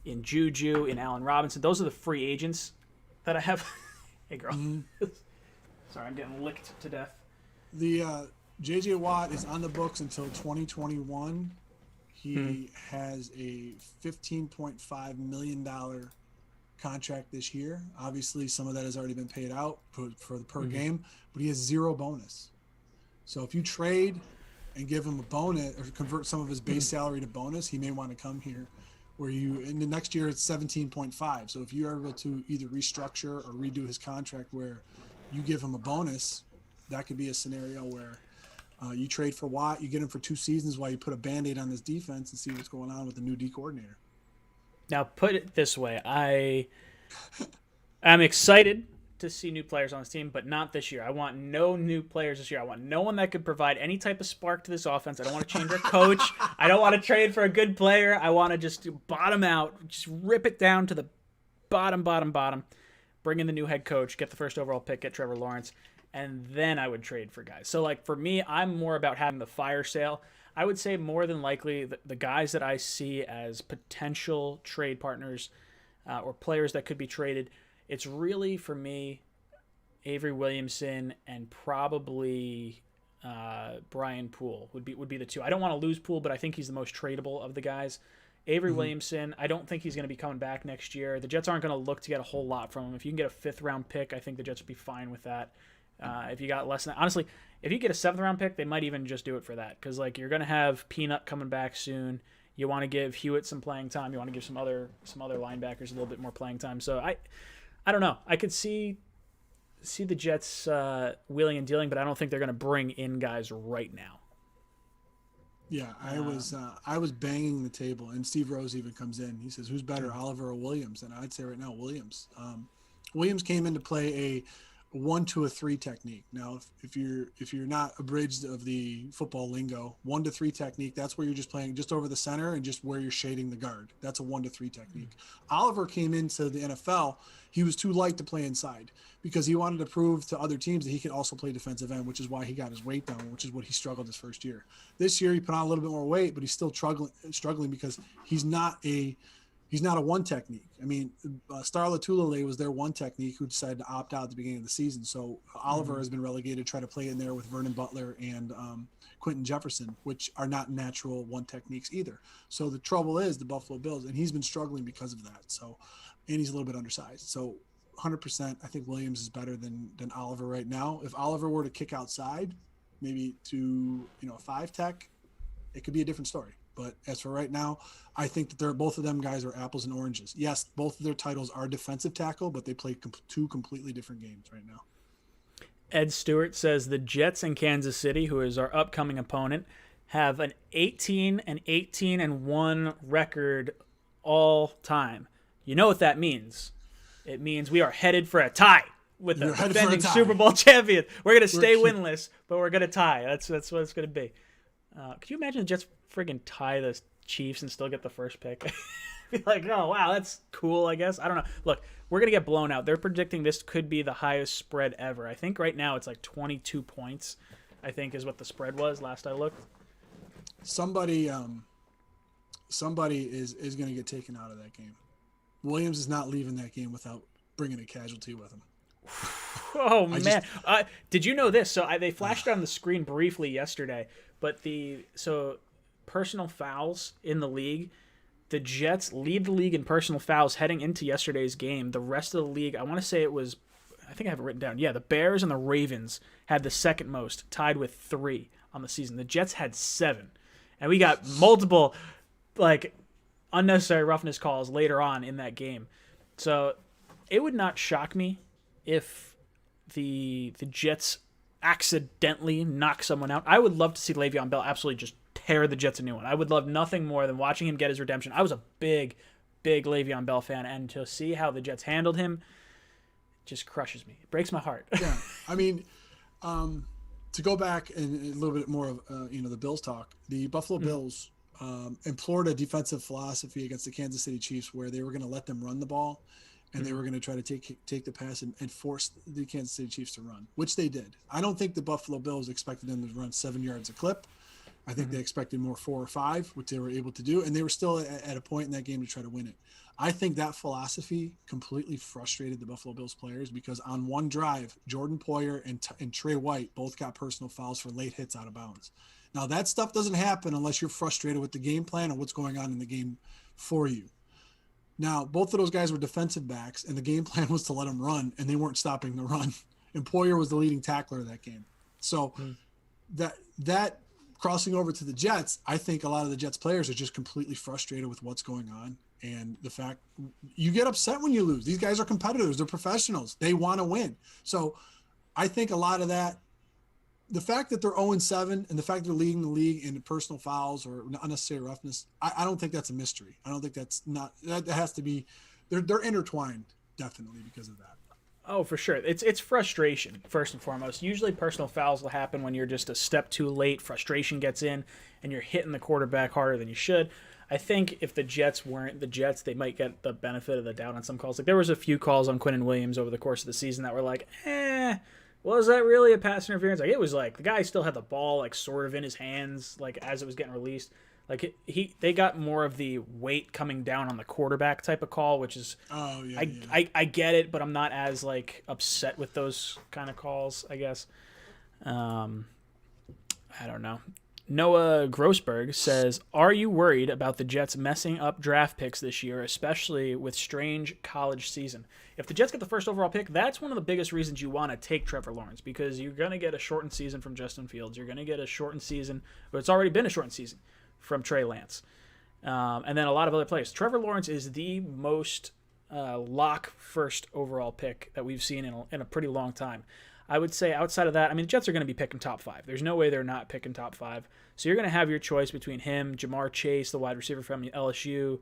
in Juju, in Allen Robinson. Those are the free agents that I have. Hey, girl. Sorry, I'm getting licked to death. The J.J. Watt is on the books until 2021. He has a $15.5 million contract this year. Obviously, some of that has already been paid out for the per game, but he has 0 bonus. So if you trade and give him a bonus or convert some of his base salary to bonus, he may want to come here. Where in the next year it's 17.5. So if you are able to either restructure or redo his contract where you give him a bonus, that could be a scenario where you trade for Watt, you get him for 2 seasons while you put a Band-Aid on this defense and see what's going on with the new D coordinator. Now put it this way, I'm excited to see new players on this team, but not this year. I want no new players this year. I want no one that could provide any type of spark to this offense. I don't want to change our coach. I don't want to trade for a good player. I want to just bottom out, just rip it down to the bottom, bring in the new head coach, get the first overall pick, get Trevor Lawrence, and then I would trade for guys. So, like, for me, I'm more about having the fire sale. I would say more than likely the guys that I see as potential trade partners or players that could be traded, it's really, for me, Avery Williamson and probably Brian Poole would be the 2. I don't want to lose Poole, but I think he's the most tradable of the guys. Avery Williamson, I don't think he's going to be coming back next year. The Jets aren't going to look to get a whole lot from him. If you can get a 5th-round pick, I think the Jets would be fine with that. If you got less than that, honestly, if you get a 7th-round pick, they might even just do it for that because you're going to have Peanut coming back soon. You want to give Hewitt some playing time. You want to give some other linebackers a little bit more playing time. So I don't know. I could see the Jets wheeling and dealing, but I don't think they're going to bring in guys right now. Yeah, I was banging the table, and Steve Rose even comes in. He says, "Who's better, Oliver or Williams?" And I'd say right now Williams. Williams came in to play a 1-2-3 technique. Now, if you're not abridged of the football lingo, 1-3 technique, that's where you're just playing just over the center and just where you're shading the guard. That's a 1-3 technique. Oliver came into the NFL. He was too light to play inside because he wanted to prove to other teams that he could also play defensive end, which is why he got his weight down, which is what he struggled his first year. This year, he put on a little bit more weight, but he's still struggling because he's not a He's not a one technique. I mean, Star Latulele was their one technique who decided to opt out at the beginning of the season. So Oliver has been relegated to try to play in there with Vernon Butler and Quentin Jefferson, which are not natural one techniques either. So the trouble is the Buffalo Bills, and he's been struggling because of that. So, and he's a little bit undersized. So 100%, I think Williams is better than Oliver right now. If Oliver were to kick outside, maybe to a 5-tech, it could be a different story. But as for right now, I think that both of them guys are apples and oranges. Yes, both of their titles are defensive tackle, but they play two completely different games right now. Ed Stewart says the Jets in Kansas City, who is our upcoming opponent, have an 18-1 record all time. You know what that means? It means we are headed for a tie with the defending Super Bowl champion. We're going to stay winless, but we're going to tie. That's what it's going to be. Could you imagine the Jets friggin' tie the Chiefs and still get the first pick? Be like, oh, wow, that's cool, I guess. I don't know. Look, we're going to get blown out. They're predicting this could be the highest spread ever. I think right now it's like 22 points, I think, is what the spread was last I looked. Somebody is going to get taken out of that game. Williams is not leaving that game without bringing a casualty with him. Oh, man. Did you know this? So they flashed it on the screen briefly yesterday, but personal fouls in the league, the Jets lead the league in personal fouls heading into yesterday's game. The rest of the league, I want to say it was, I think I have it written down. Yeah, the Bears and the Ravens had the second most, tied with 3 on the season. The Jets had 7. And we got multiple, unnecessary roughness calls later on in that game. So it would not shock me if the Jets accidentally knock someone out. I would love to see Le'Veon Bell absolutely just tear the Jets a new one. I would love nothing more than watching him get his redemption. I was a big Le'Veon Bell fan, and to see how the Jets handled him just crushes me. It breaks my heart. Yeah, I mean, to go back and a little bit more of the Bills talk, the Buffalo Bills employed a defensive philosophy against the Kansas City Chiefs where they were going to let them run the ball, and they were going to try to take the pass and force the Kansas City Chiefs to run, which they did. I don't think the Buffalo Bills expected them to run 7 yards a clip. I think they expected more 4 or 5, which they were able to do, and they were still at a point in that game to try to win it. I think that philosophy completely frustrated the Buffalo Bills players because on one drive, Jordan Poyer and Trey White both got personal fouls for late hits out of bounds. Now, that stuff doesn't happen unless you're frustrated with the game plan and what's going on in the game for you. Now, both of those guys were defensive backs, and the game plan was to let them run, and they weren't stopping the run. And Poyer was the leading tackler of that game. So that crossing over to the Jets, I think a lot of the Jets players are just completely frustrated with what's going on. And the fact you get upset when you lose. These guys are competitors. They're professionals. They want to win. So I think a lot of that, the fact that they're 0-7 and the fact they're leading the league in personal fouls or unnecessary roughness, I don't think that's a mystery. I don't think that has to be, they're intertwined definitely because of that. Oh, for sure. It's frustration, first and foremost. Usually personal fouls will happen when you're just a step too late, frustration gets in, and you're hitting the quarterback harder than you should. I think if the Jets weren't the Jets, they might get the benefit of the doubt on some calls. Like there was a few calls on Quinnen Williams over the course of the season that were like, was that really a pass interference? Like it was like the guy still had the ball like sort of in his hands like as it was getting released. Like they got more of the weight coming down on the quarterback type of call, which is I get it, but I'm not as like upset with those kind of calls, I guess. I don't know. Noah Grossberg says, "Are you worried about the Jets messing up draft picks this year, especially with strange college season? If the Jets get the first overall pick, that's one of the biggest reasons you want to take Trevor Lawrence because you're going to get a shortened season from Justin Fields. You're going to get a shortened season, but it's already been a shortened season from Trey Lance. And then a lot of other players. Trevor Lawrence is the most lock first overall pick that we've seen in a pretty long time. I would say outside of that, I mean, the Jets are going to be picking top 5. There's no way they're not picking top 5. So you're going to have your choice between him, Jamar Chase, the wide receiver from LSU,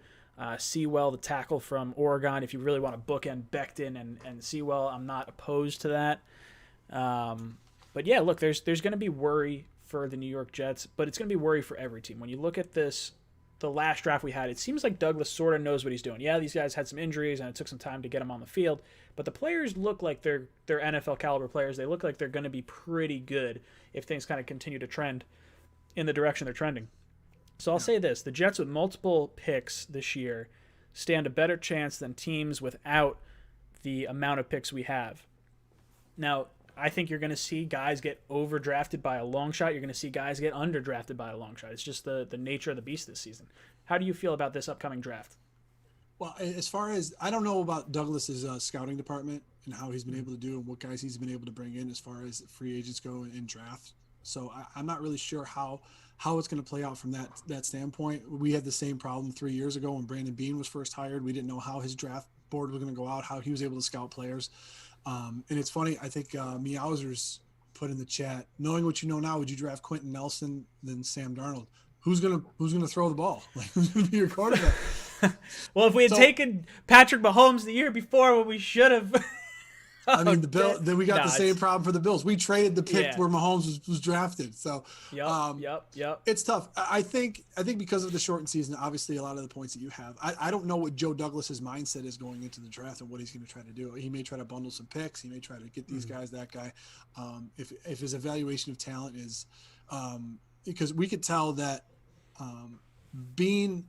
Sewell, the tackle from Oregon. If you really want to bookend Becton and Sewell, I'm not opposed to that. But yeah, look, there's going to be worry for the New York Jets, but it's going to be worry for every team. When you look at the last draft we had, it seems like Douglas sort of knows what he's doing. Yeah, these guys had some injuries and it took some time to get them on the field, but the players look like they're NFL caliber players. They look like they're going to be pretty good if things kind of continue to trend in the direction they're trending. So I'll say this, the Jets with multiple picks this year, stand a better chance than teams without the amount of picks we have. Now, I think you're going to see guys get overdrafted by a long shot. You're going to see guys get underdrafted by a long shot. It's just the nature of the beast this season. How do you feel about this upcoming draft? Well, as far as I don't know about Douglas's scouting department and how he's been able to do and what guys he's been able to bring in as far as free agents go in draft. So I'm not really sure how it's going to play out from that standpoint. We had the same problem 3 years ago when Brandon Beane was first hired. We didn't know how his draft board was going to go out, how he was able to scout players. And it's funny, I think Meowsers put in the chat, knowing what you know now, would you draft Quentin Nelson than Sam Darnold? Who's gonna throw the ball? Like, who's gonna be your quarterback? Well, if we had taken Patrick Mahomes the year before, what we should have. Then we got the same problem for the Bills. We traded the pick where Mahomes was drafted. So yep. It's tough. I think because of the shortened season, obviously a lot of the points that you have. I don't know what Joe Douglas's mindset is going into the draft and what he's going to try to do. He may try to bundle some picks. He may try to get these guys, that guy. If his evaluation of talent is, because we could tell that Bean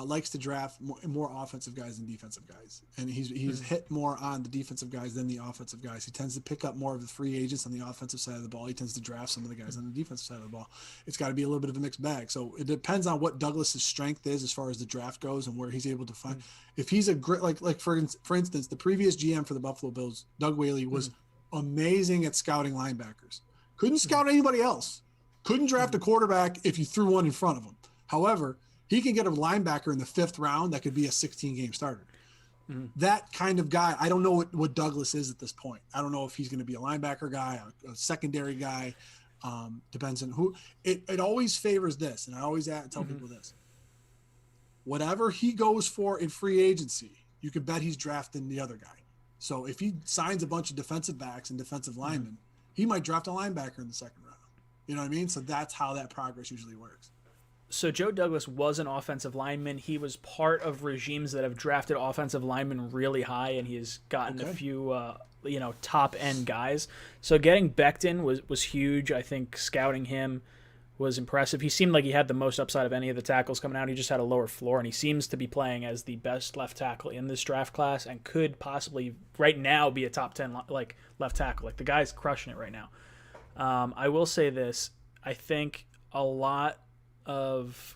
likes to draft more offensive guys than defensive guys, and he's hit more on the defensive guys than the offensive guys. He tends to pick up more of the free agents on the offensive side of the ball. He tends to draft some of the guys on the defensive side of the ball. It's got to be a little bit of a mixed bag. So it depends on what Douglas's strength is as far as the draft goes and where he's able to find. If he's a great, like for instance, the previous GM for the Buffalo Bills, Doug Whaley, was amazing at scouting linebackers. Couldn't scout anybody else. Couldn't draft a quarterback if you threw one in front of him. However, he can get a linebacker in the 5th round that could be a 16-game starter. That kind of guy, I don't know what Douglas is at this point. I don't know if he's going to be a linebacker guy, a secondary guy. Depends on who. It always favors this, and I always tell people this. Whatever he goes for in free agency, you could bet he's drafting the other guy. So if he signs a bunch of defensive backs and defensive linemen, he might draft a linebacker in the 2nd round. You know what I mean? So that's how that progress usually works. So Joe Douglas was an offensive lineman. He was part of regimes that have drafted offensive linemen really high, and he has gotten a few, top end guys. So getting Becton was huge. I think scouting him was impressive. He seemed like he had the most upside of any of the tackles coming out. He just had a lower floor, and he seems to be playing as the best left tackle in this draft class, and could possibly right now be a top 10 left tackle. Like, the guy's crushing it right now. I will say this: I think a lot of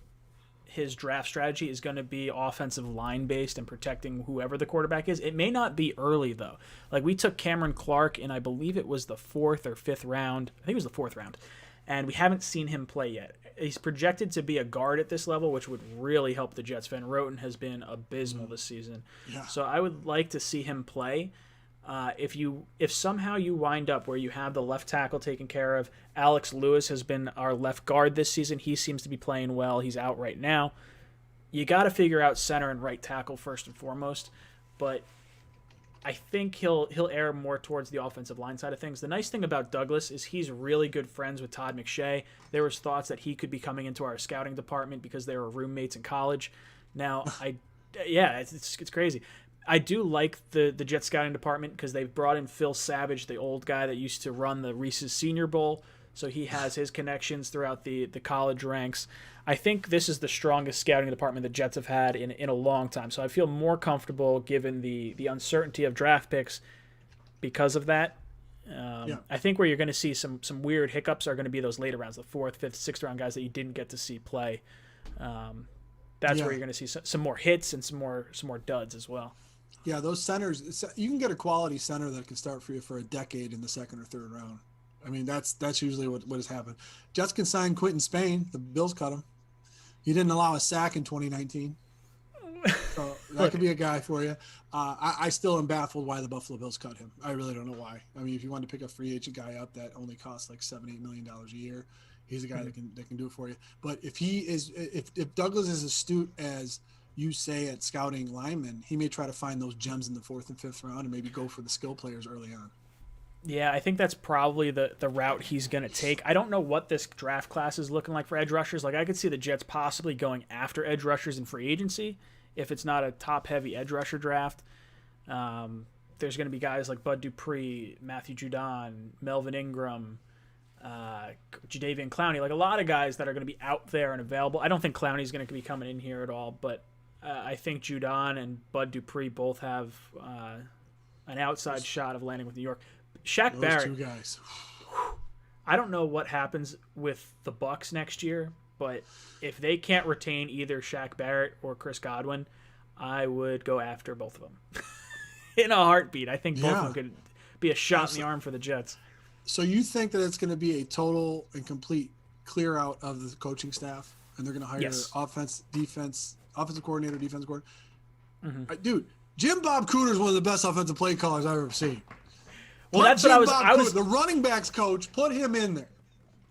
his draft strategy is going to be offensive line based and protecting whoever the quarterback is. It may not be early though. Like, we took Cameron Clark in, I believe it was the 4th or 5th round. I think it was the 4th round, and we haven't seen him play yet. He's projected to be a guard at this level, which would really help the Jets. Van Roten has been abysmal this season. Yeah. So I would like to see him play. If somehow you wind up where you have the left tackle taken care of, Alex Lewis has been our left guard this season. He seems to be playing well. He's out right now. You got to figure out center and right tackle first and foremost, but I think he'll err more towards the offensive line side of things. The nice thing about Douglas is he's really good friends with Todd McShay. There was thoughts that he could be coming into our scouting department because they were roommates in college. Now, it's crazy. I do like the Jets scouting department because they've brought in Phil Savage, the old guy that used to run the Reese's Senior Bowl. So he has his connections throughout the college ranks. I think this is the strongest scouting department the Jets have had in a long time. So I feel more comfortable given the uncertainty of draft picks because of that. I think where you're going to see some weird hiccups are going to be those later rounds, the 4th, 5th, 6th round guys that you didn't get to see play. That's where you're going to see some more hits and some more duds as well. Yeah, those centers, you can get a quality center that can start for you for a decade in the 2nd or 3rd round. I mean, that's usually what has happened. Jets can sign Quentin Spain. The Bills cut him. He didn't allow a sack in 2019. So that could be a guy for you. I still am baffled why the Buffalo Bills cut him. I really don't know why. I mean, if you want to pick a free agent guy up that only costs like $7-8 million a year, he's a guy that can do it for you. But if Douglas is astute as you say at scouting linemen, he may try to find those gems in the 4th and 5th round and maybe go for the skill players early on. Yeah, I think that's probably the route he's going to take. I don't know what this draft class is looking like for edge rushers. Like, I could see the Jets possibly going after edge rushers in free agency if it's not a top-heavy edge rusher draft. There's going to be guys like Bud Dupree, Matthew Judon, Melvin Ingram, Jadeveon Clowney, like a lot of guys that are going to be out there and available. I don't think Clowney's going to be coming in here at all, but I think Judon and Bud Dupree both have an outside shot of landing with New York. Shaq Those Barrett, two guys. I don't know what happens with the Bucks next year, but if they can't retain either Shaq Barrett or Chris Godwin, I would go after both of them in a heartbeat. I think both of them could be a shot in the arm for the Jets. So you think that it's going to be a total and complete clear out of the coaching staff, and they're going to hire offensive coordinator, defensive coordinator? Mm-hmm. Dude, Jim Bob Cooter is one of the best offensive play callers I've ever seen. Well, that's what I was. The running backs coach, put him in there.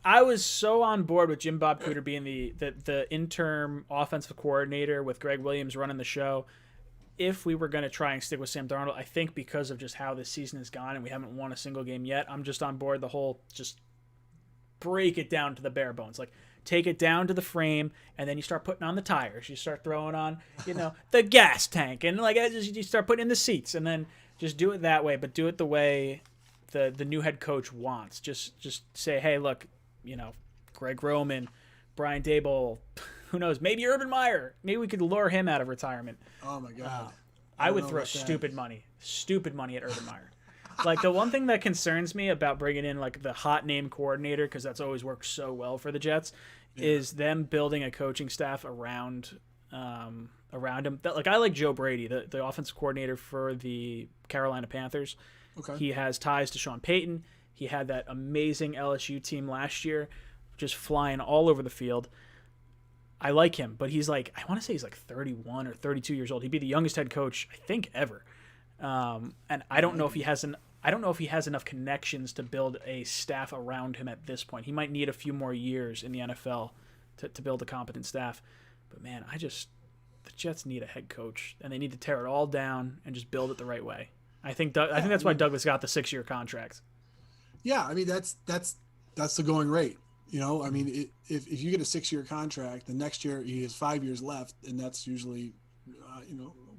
I was so on board with Jim Bob Cooter being the interim offensive coordinator with Greg Williams running the show. If we were going to try and stick with Sam Darnold, I think because of just how this season has gone and we haven't won a single game yet, I'm just on board the whole just break it down to the bare bones. Like, take it down to the frame, and then you start putting on the tires. You start throwing on, the gas tank, and you start putting in the seats, and then just do it that way, but do it the way the new head coach wants. Just say, hey, look, Greg Roman, Brian Daboll, who knows, maybe Urban Meyer. Maybe we could lure him out of retirement. Oh, my God. I would throw stupid money at Urban Meyer. Like, the one thing that concerns me about bringing in, like, the hot name coordinator, because that's always worked so well for the Jets, is them building a coaching staff around him. I like Joe Brady, the offensive coordinator for the Carolina Panthers. Okay. He has ties to Sean Payton. He had that amazing LSU team last year, just flying all over the field. I like him, but he's I want to say he's 31 or 32 years old. He'd be the youngest head coach, I think, ever. And I don't know if he has enough connections to build a staff around him at this point. He might need a few more years in the NFL to build a competent staff. But man, the Jets need a head coach, and they need to tear it all down and just build it the right way. I think that's why Douglas got the 6-year contract. Yeah, I mean that's the going rate. I mean, if you get a 6-year contract, the next year he has 5 years left, and that's usually,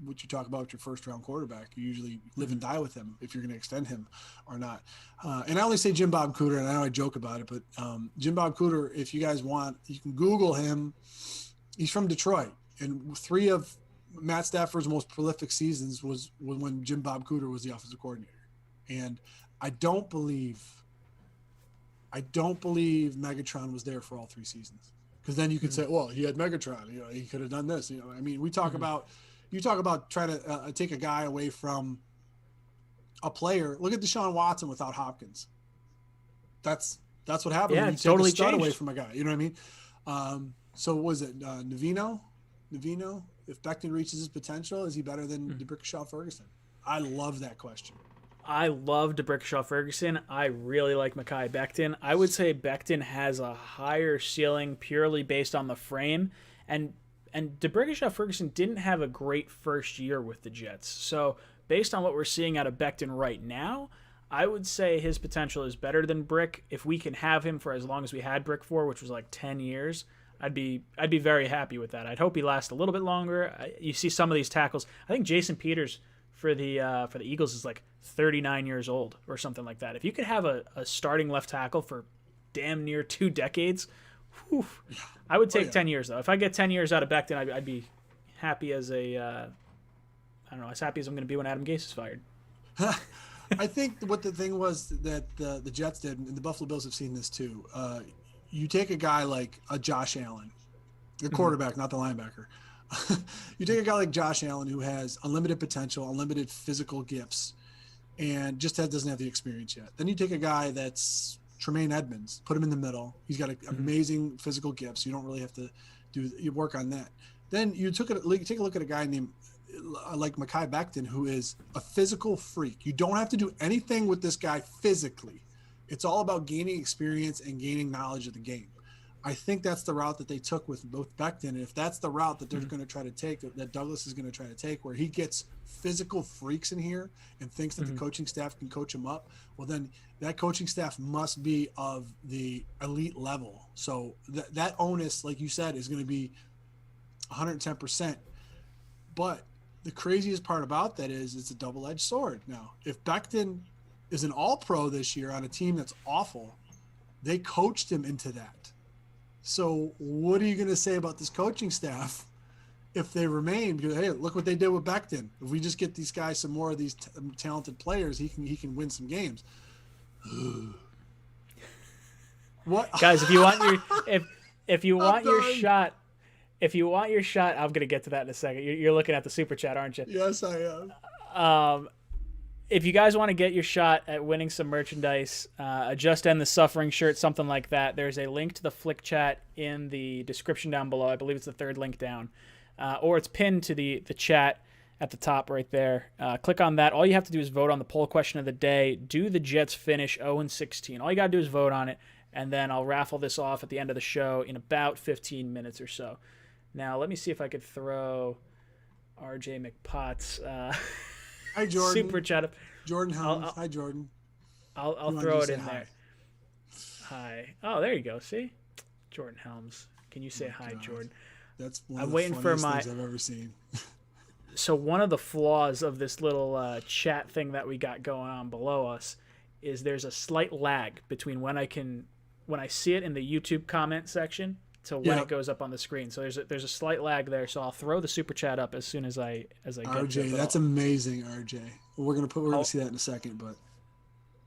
what you talk about with your first-round quarterback. You usually live and die with him if you're going to extend him or not. And I only say Jim Bob Cooter, and I know I joke about it, but Jim Bob Cooter, if you guys want, you can Google him. He's from Detroit, and 3 of Matt Stafford's most prolific seasons was when Jim Bob Cooter was the offensive coordinator. And I don't believe Megatron was there for all 3 seasons, because then you could say, well, he had Megatron, he could have done this. I mean, you talk about trying to take a guy away from a player. Look at Deshaun Watson without Hopkins. That's what happened. Yeah, when you totally take a stud changed away from a guy. You know what I mean? So was it Navino? If Becton reaches his potential, is he better than DeBrickashaw Ferguson? I love that question. I love DeBrickashaw Ferguson. I really like Mekhi Becton. I would say Becton has a higher ceiling purely based on the frame, and DeBrickashaw Ferguson didn't have a great first year with the Jets. So based on what we're seeing out of Becton right now, I would say his potential is better than Brick. If we can have him for as long as we had Brick for, which was 10 years, I'd be very happy with that. I'd hope he lasts a little bit longer. You see some of these tackles. I think Jason Peters for the Eagles is 39 years old or something like that. If you could have a starting left tackle for damn near 2 decades, whew, I would take 10 years though. If I get 10 years out of Becton, I'd be happy as as happy as I'm going to be when Adam Gase is fired. I think what the thing was that the Jets did, and the Buffalo Bills have seen this too. You take a guy like a Josh Allen, the quarterback, not the linebacker. You take a guy like Josh Allen who has unlimited potential, unlimited physical gifts, and just doesn't have the experience yet. Then you take a guy that's Tremaine Edmonds, put him in the middle. He's got amazing physical gifts. You don't really have to you work on that. Then you take a look at a guy named like Mekhi Becton, who is a physical freak. You don't have to do anything with this guy physically. It's all about gaining experience and gaining knowledge of the game. I think that's the route that they took with both Becton. And if that's the route that they're going to try to take, that Douglas is going to try to take, where he gets physical freaks in here and thinks that the coaching staff can coach him up, well, then that coaching staff must be of the elite level. So that onus, like you said, is going to be 110%. But the craziest part about that is it's a double-edged sword. Now, if Becton is an all-pro this year on a team that's awful, they coached him into that. So what are you going to say about this coaching staff if they remain, because hey, look what they did with Becton. If we just get these guys some more of these talented players, he can win some games. What Guys, if you want your if you want your done. shot, I'm gonna get to that in a second. You're looking at the super chat, aren't you? Yes, I am. If you guys want to get your shot at winning some merchandise, a Just End the Suffering shirt, something like that, there's a link to the Flick chat in the description down below. I believe it's the third link down. Or it's pinned to the chat at the top right there. Click on that. All you have to do is vote on the poll question of the day. Do the Jets finish 0-16? All you got to do is vote on it, and then I'll raffle this off at the end of the show in about 15 minutes or so. Now, let me see if I could throw RJ McPotts. Hi, Jordan. Super chat up. Jordan Helms. Hi, Jordan. I'll throw it in there. Hi. Oh, there you go. See? Jordan Helms. Can you say hi, God. Jordan? That's one of the funniest things I've ever seen. So one of the flaws of this little chat thing that we got going on below us is there's a slight lag between when I see it in the YouTube comment section to when it goes up on the screen. So there's a slight lag there. So I'll throw the super chat up as soon as I get RJ, to it. That's amazing, RJ. We're gonna see that in a second, but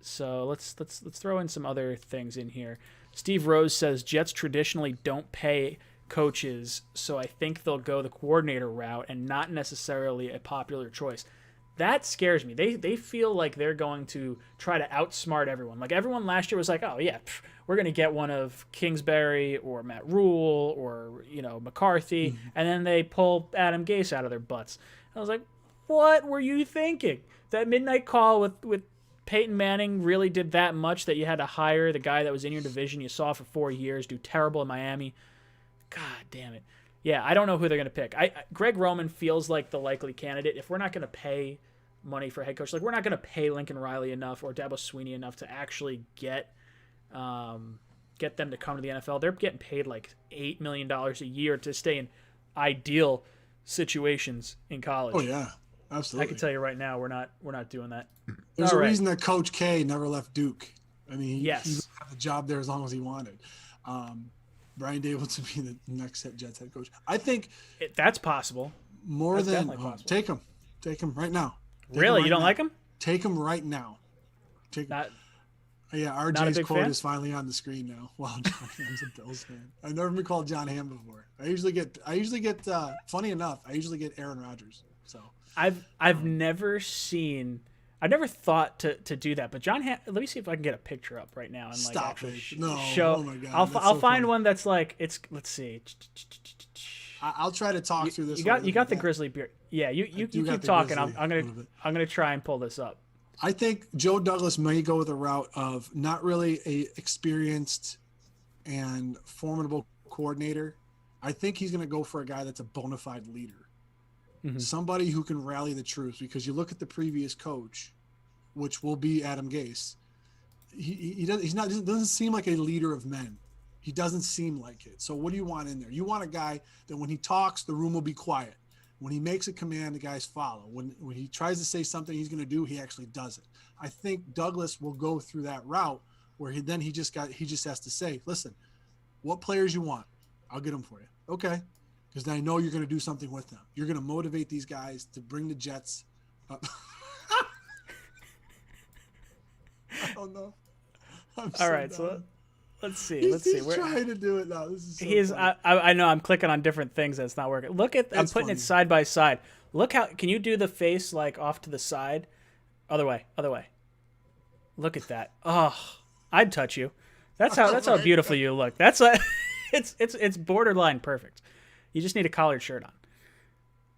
so let's throw in some other things in here. Steve Rose says Jets traditionally don't pay coaches, so I think they'll go the coordinator route and not necessarily a popular choice. That scares me. They feel like they're going to try to outsmart everyone. Like everyone last year was like, oh yeah, we're going to get one of Kingsbury or Matt Rule or McCarthy, and then they pull Adam Gase out of their butts. I was like, what were you thinking? That midnight call with Peyton Manning really did that much that you had to hire the guy that was in your division you saw for 4 years do terrible in Miami? God damn it. Yeah, I don't know who they're going to pick. Greg Roman feels like the likely candidate. If we're not going to pay money for a head coach, like we're not going to pay Lincoln Riley enough or Dabo Swinney enough to actually get them to come to the NFL. They're getting paid like $8 million a year to stay in ideal situations in college. Oh yeah, absolutely. I can tell you right now, we're not doing that. There's a reason that Coach K never left Duke. I mean, he had the job there as long as he wanted. Brian Dable to be the next Jets head coach. I think that's possible. Possible. Take him right now. Really, you don't like him? Take him right now. RJ's quote is finally on the screen now. Wow, John Hamm's a Bills fan. I've never been called John Hamm before. I usually get. Funny enough, I usually get Aaron Rodgers. So I've never thought to do that, but John Hamm, let me see if I can get a picture up right now and like actually show. Oh my God, I'll find one that's like it's. Let's see. I'll try to talk through this. You got the grizzly beard. Yeah, you keep talking. I'm gonna try and pull this up. I think Joe Douglas may go with a route of not really a experienced and formidable coordinator. I think he's going to go for a guy that's a bona fide leader, somebody who can rally the troops. Because you look at the previous coach, which will be Adam Gase. He doesn't seem like a leader of men. He doesn't seem like it. So what do you want in there? You want a guy that when he talks, the room will be quiet. When he makes a command, the guys follow. When he tries to say something he's going to do, he actually does it. I think Douglas will go through that route where he just has to say, listen, what players you want, I'll get them for you. Okay. Because I know you're going to do something with them. You're going to motivate these guys to bring the Jets up. I don't know. All right. So let's see. He's trying to do it now. This is so funny. I know I'm clicking on different things and it's not working. I'm putting it side by side. Look how can you do the face like off to the side? Other way. Look at that. Oh, I'd touch you. That's how beautiful you look. That's it's borderline perfect. You just need a collared shirt on.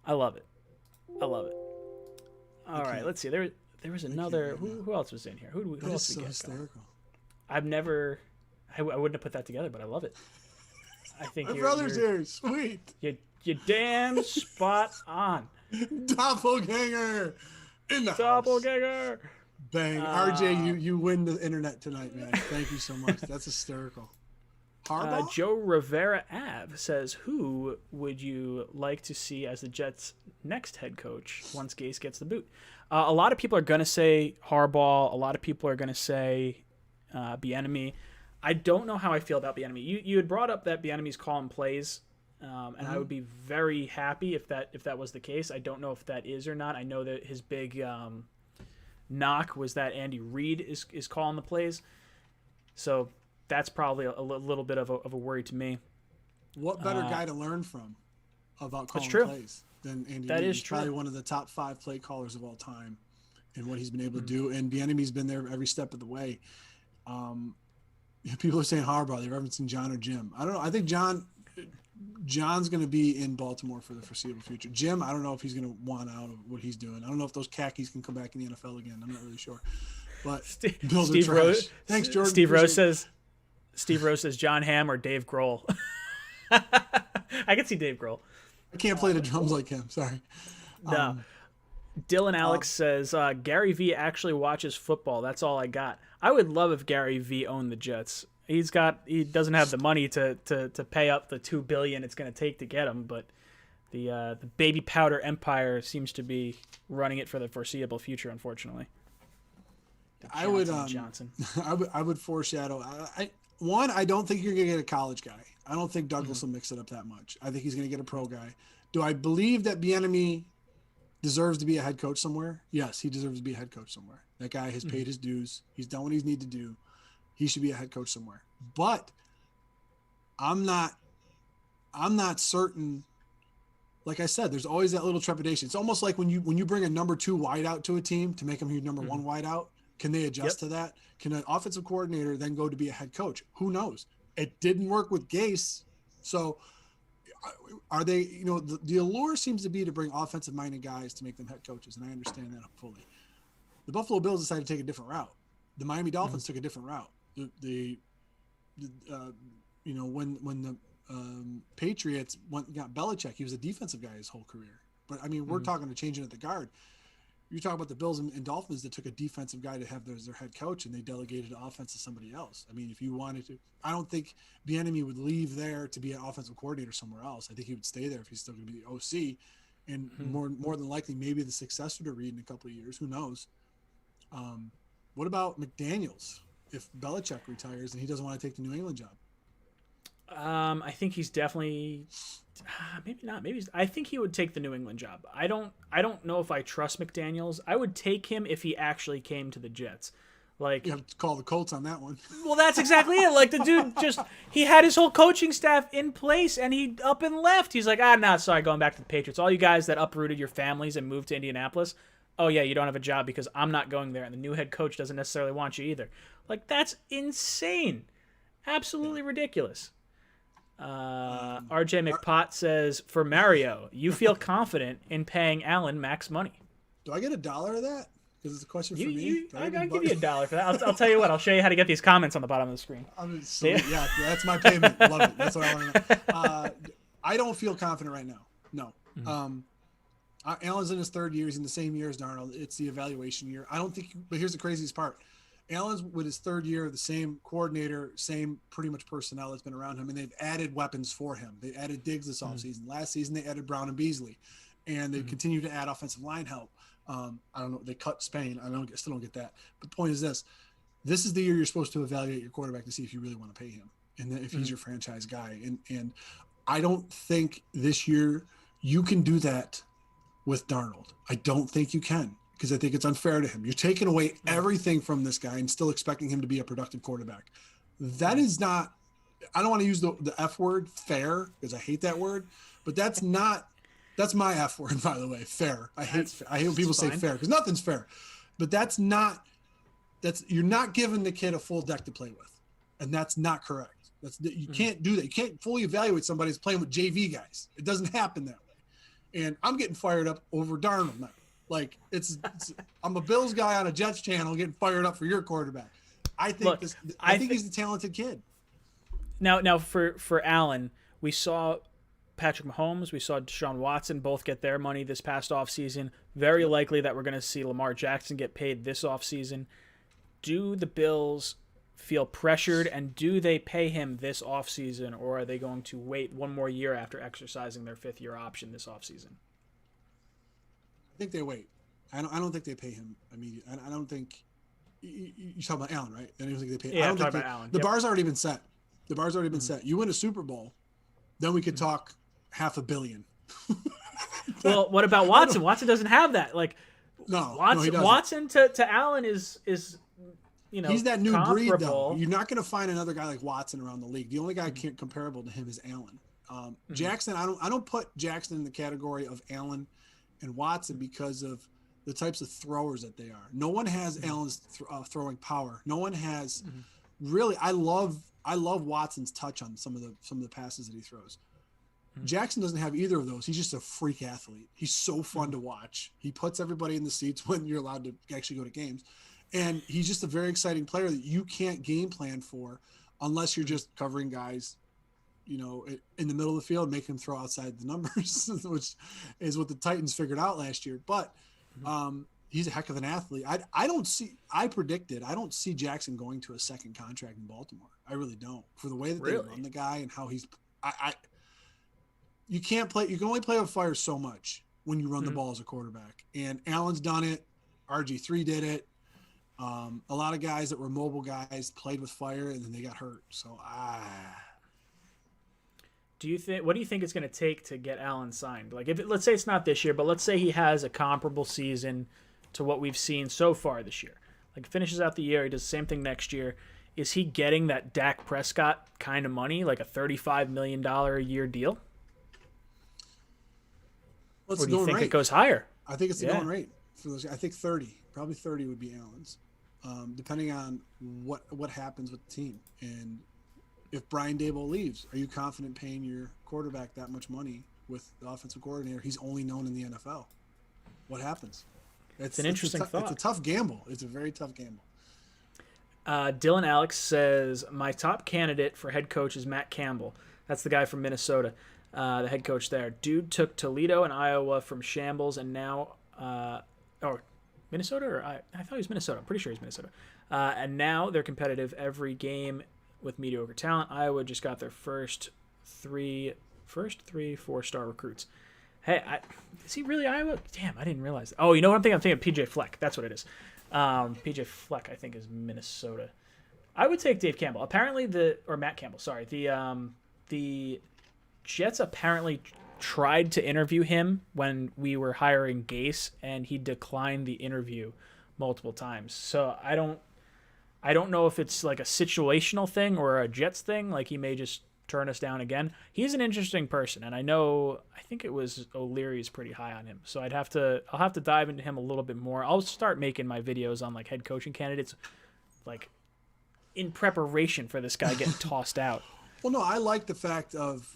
I love it. All right, let's see. There was another. Who else was in here? Who else did we get? Hysterical. I've never. I wouldn't have put that together, but I love it. I think my brother's here. Sweet. You damn spot on. Doppelganger in the Doppelganger. House. Bang. RJ, you win the internet tonight, man. Thank you so much. That's hysterical. Joe Rivera Ave says, who would you like to see as the Jets' next head coach once Gase gets the boot? A lot of people are going to say Harbaugh. A lot of people are going to say Bieniemy. I don't know how I feel about Bieniemy. You had brought up that Bieniemy's calling plays And I would be very happy if that was the case. I don't know if that is or not. I know that his big knock was that Andy Reid is calling the plays, so that's probably a little bit of a worry to me. What better guy to learn from about calling plays than Andy Reid? That is He's true. probably one of the top 5 play callers of all time, and what he's been able to do. And Bieniemy's been there every step of the way. People are saying Harbaugh. They're referencing John or Jim. I don't know. I think John's going to be in Baltimore for the foreseeable future. Jim, I don't know if he's going to want out of what he's doing. I don't know if those khakis can come back in the NFL again. I'm not really sure. But Steve Rose. Thanks, Jordan. Steve Rose says John Hamm or Dave Grohl. I can see Dave Grohl. I can't play the drums like him. Sorry. No. Dylan Alex says Gary V actually watches football. That's all I got. I would love if Gary V owned the Jets. He doesn't have the money to pay up the $2 billion it's going to take to get him, but the baby powder empire seems to be running it for the foreseeable future, unfortunately. I would foreshadow. I don't think you're going to get a college guy. I don't think Douglas will mix it up that much. I think he's going to get a pro guy. Do I believe that Bieniemy deserves to be a head coach somewhere? Yes, he deserves to be a head coach somewhere. That guy has paid his dues. He's done what he's needed to do. He should be a head coach somewhere. But I'm not certain. Like I said, there's always that little trepidation. It's almost like when you bring a number 2 wideout to a team to make him your number 1 wideout. Can they adjust to that? Can an offensive coordinator then go to be a head coach? Who knows? It didn't work with Gase. So are they, the allure seems to be to bring offensive-minded guys to make them head coaches, and I understand that fully. The Buffalo Bills decided to take a different route. The Miami Dolphins took a different route. When the Patriots got Belichick, he was a defensive guy his whole career. But, I mean, we're talking to changing at the guard. You're talking about the Bills and Dolphins that took a defensive guy to have their head coach, and they delegated offense to somebody else. I mean, if you wanted to, I don't think Bieniemy would leave there to be an offensive coordinator somewhere else. I think he would stay there if he's still going to be the OC, and more than likely maybe the successor to Reid in a couple of years. Who knows? What about McDaniels if Belichick retires and he doesn't want to take the New England job? I think he's definitely maybe not. I think he would take the New England job. I don't know if I trust McDaniels. I would take him if he actually came to the Jets. Like, you have to call the Colts on that one. Well, that's exactly it. Like, the dude he had his whole coaching staff in place and he up and left. He's like, no, sorry, going back to the Patriots. All you guys that uprooted your families and moved to Indianapolis, oh yeah, you don't have a job because I'm not going there, and the new head coach doesn't necessarily want you either. Like, that's insane. Absolutely ridiculous. RJ McPot says, for Mario, you feel confident in paying Allen max money. Do I get $1 of that? Because it's a question for me. I'll give you $1 for that. I'll tell you what. I'll show you how to get these comments on the bottom of the screen. Yeah, that's my payment. Love it. That's what I want to know. I don't feel confident right now. No. Allen's in his 3rd year. He's in the same year as Darnold. It's the evaluation year. I don't think. But here's the craziest part. Allen's with his 3rd year, the same coordinator, same pretty much personnel that's been around him, and they've added weapons for him. They added Diggs this offseason. Last season, they added Brown and Beasley, and they continue to add offensive line help. I don't know. They cut Spain. Still don't get that. But the point is this. This is the year you're supposed to evaluate your quarterback to see if you really want to pay him and if he's your franchise guy. And I don't think this year you can do that with Darnold. I don't think you can. Because I think it's unfair to him. You're taking away everything from this guy and still expecting him to be a productive quarterback. That is not, I don't want to use the F word, fair, because I hate that word, but that's my F word, by the way, fair. I hate when people say fair, because nothing's fair. But you're not giving the kid a full deck to play with. And that's not correct. You can't do that. You can't fully evaluate somebody who's playing with JV guys. It doesn't happen that way. And I'm getting fired up over Darnold now. Like, I'm a Bills guy on a Jets channel getting fired up for your quarterback. I think he's a talented kid. Now for Allen, we saw Patrick Mahomes, we saw Deshaun Watson both get their money this past offseason. Very likely that we're going to see Lamar Jackson get paid this offseason. Do the Bills feel pressured, and do they pay him this offseason, or are they going to wait one more year after exercising their 5th-year option this offseason? I think they wait. I don't think they pay him immediately. I don't think you talk about Allen, right? I don't think they pay. Yeah, I don't I'm think talking about Allen. The bar's already been set. The bar's already been set. You win a Super Bowl, then we could talk 500 million. Well, what about Watson? Watson doesn't have that. Like, No, Watson, he doesn't. Watson to Allen is he's that new comparable. breed though. You're not going to find another guy like Watson around the league. The only guy comparable to him is Allen. Jackson, I don't put Jackson in the category of Allen and Watson because of the types of throwers that they are. No one has Allen's throwing power. No one has really. I love Watson's touch on some of the passes that he throws. Jackson doesn't have either of those. He's just a freak athlete. He's so fun to watch. He puts everybody in the seats when you're allowed to actually go to games. And he's just a very exciting player that you can't game plan for unless you're just covering guys, in the middle of the field, make him throw outside the numbers, which is what the Titans figured out last year. But he's a heck of an athlete. I don't see Jackson going to a second contract in Baltimore. I really don't. For the way that they run the guy and how he's you can't play. You can only play with fire so much when you run the ball as a quarterback. And Allen's done it. RG3 did it. A lot of guys that were mobile guys played with fire and then they got hurt. So what do you think it's going to take to get Allen signed? Like, let's say it's not this year, but let's say he has a comparable season to what we've seen so far this year. Like, finishes out the year, he does the same thing next year. Is he getting that Dak Prescott kind of money, like a $35 million a year deal? Or do you think it goes higher? I think it's the going rate for those. I think 30, probably 30 would be Allen's, depending on what happens with the team. And if Brian Daboll leaves, are you confident paying your quarterback that much money with the offensive coordinator? He's only known in the NFL. What happens? It's an interesting thought. It's a tough gamble. It's a very tough gamble. Dylan Alex says, my top candidate for head coach is Matt Campbell. That's the guy from Minnesota. The head coach there. Dude took Toledo and Iowa from shambles and now Minnesota, or I thought he was Minnesota. I'm pretty sure he's Minnesota. And now they're competitive every game with mediocre talent. Iowa just got their first three 4-star recruits. Hey, is he really Iowa? Damn, I didn't realize that. Oh, you know what I'm thinking? I'm thinking PJ Fleck. That's what it is. PJ Fleck, I think, is Minnesota. I would take Dave Campbell. Apparently Matt Campbell, sorry. The Jets apparently tried to interview him when we were hiring Gase, and he declined the interview multiple times. So I don't know if it's like a situational thing or a Jets thing. Like, he may just turn us down again. He's an interesting person, and I think it was O'Leary's pretty high on him. So I'll have to dive into him a little bit more. I'll start making my videos on like head coaching candidates, like in preparation for this guy getting tossed out. Well, no, I like the fact of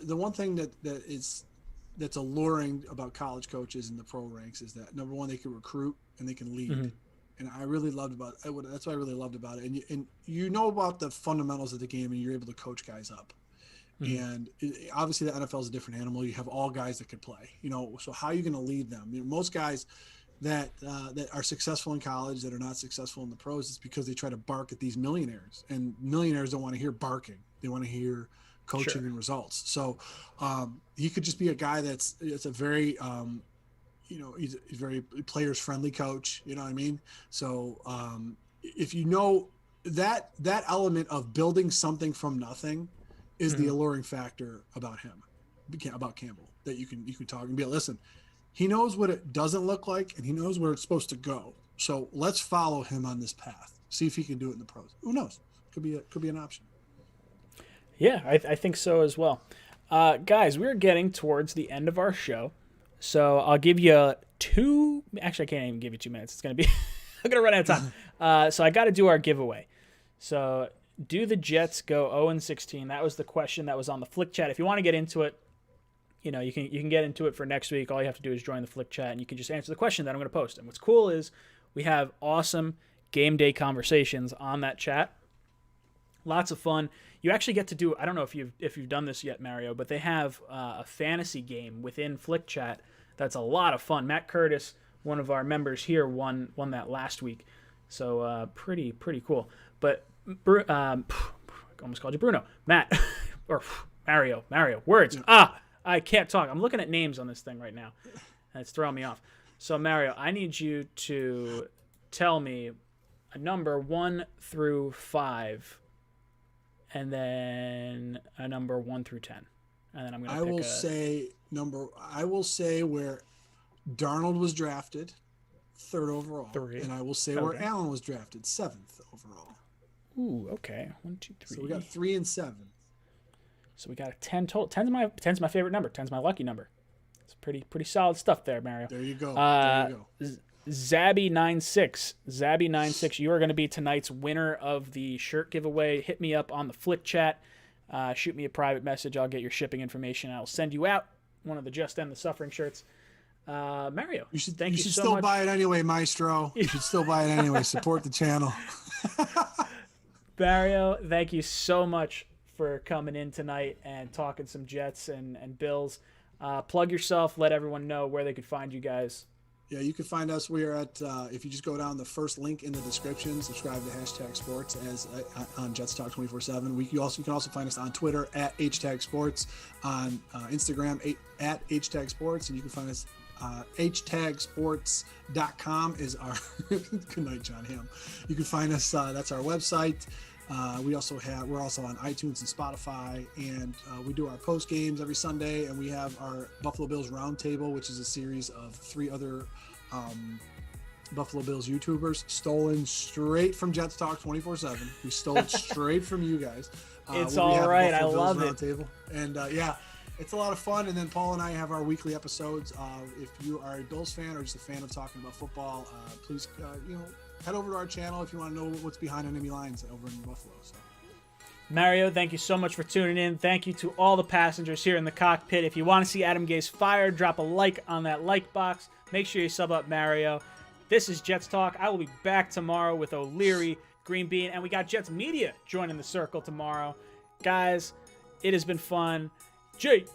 the one thing that's alluring about college coaches in the pro ranks is that, number one, they can recruit and they can lead. Mm-hmm. And I really loved about it. That's what I really loved about it. And you know about the fundamentals of the game, and you're able to coach guys up. Mm-hmm. And obviously the NFL is a different animal. You have all guys that could play, so how are you going to lead them? Most guys that are successful in college that are not successful in the pros is because they try to bark at these millionaires, and millionaires don't want to hear barking. They want to hear coaching and results. So he could just be a guy it's a very, he's a very players friendly coach, you know what I mean? So if you know that element of building something from nothing is the alluring factor about him, about Campbell, that you can talk and be like, listen, he knows what it doesn't look like and he knows where it's supposed to go. So let's follow him on this path. See if he can do it in the pros. Who knows? Could be an option. Yeah, I think so as well. Guys, we're getting towards the end of our show. So I'll give you actually I can't even give you 2 minutes. It's going to be, I'm going to run out of time. So I got to do our giveaway. So do the Jets go 0-16? That was the question that was on the Flick Chat. If you want to get into it, you can get into it for next week. All you have to do is join the Flick Chat and you can just answer the question that I'm going to post. And what's cool is we have awesome game day conversations on that chat. Lots of fun. You actually get to do, I don't know if you've done this yet, Mario, but they have a fantasy game within Flick Chat that's a lot of fun. Matt Curtis, one of our members here, won that last week. So pretty cool. But I almost called you Bruno. Matt or Mario, words. I can't talk. I'm looking at names on this thing right now, and it's throwing me off. So Mario, I need you to tell me a number 1 through 5. And then a number 1 through 10. and then I'm gonna. I will say where Darnold was drafted, 3rd overall, 3. and I will say where Allen was drafted, 7th overall. Ooh, okay. 1, 2, 3. So we got 3 and 7. So we got a 10 total. 10's my favorite number. 10's my lucky number. It's pretty solid stuff there, Mario. There you go. Zabby96, you are going to be tonight's winner of the shirt giveaway. Hit me up on the Flick chat. Shoot me a private message. I'll get your shipping information. I'll send you out one of the Just End the Suffering shirts. Mario, you should so still much. Buy it anyway, Maestro. You should still buy it anyway. Support the channel. Mario, thank you so much for coming in tonight and talking some Jets and Bills. Plug yourself. Let everyone know where they could find you guys. Yeah, you can find us. We are at, if you just go down the first link in the description, subscribe to #sports on Jets Talk 24/7. You can also find us on Twitter at #sports, on Instagram at #sports, and you can find us #sports.com is our good night, John Hamm. You can find us. That's our website. We're also on iTunes and Spotify, and we do our post games every Sunday, and we have our Buffalo Bills Roundtable, which is a series of 3 other Buffalo Bills YouTubers, stolen straight from Jets Talk 24/7. We stole it straight from you guys. It's all right. I love it. Roundtable. And yeah, it's a lot of fun. And then Paul and I have our weekly episodes. If you are a Bills fan or just a fan of talking about football, please, head over to our channel if you want to know what's behind enemy lines over in Buffalo. So. Mario, thank you so much for tuning in. Thank you to all the passengers here in the cockpit. If you want to see Adam Gase fired, drop a like on that like box. Make sure you sub up Mario. This is Jets Talk. I will be back tomorrow with O'Leary, Green Bean, and we got Jets Media joining the circle tomorrow. Guys, it has been fun. Jets.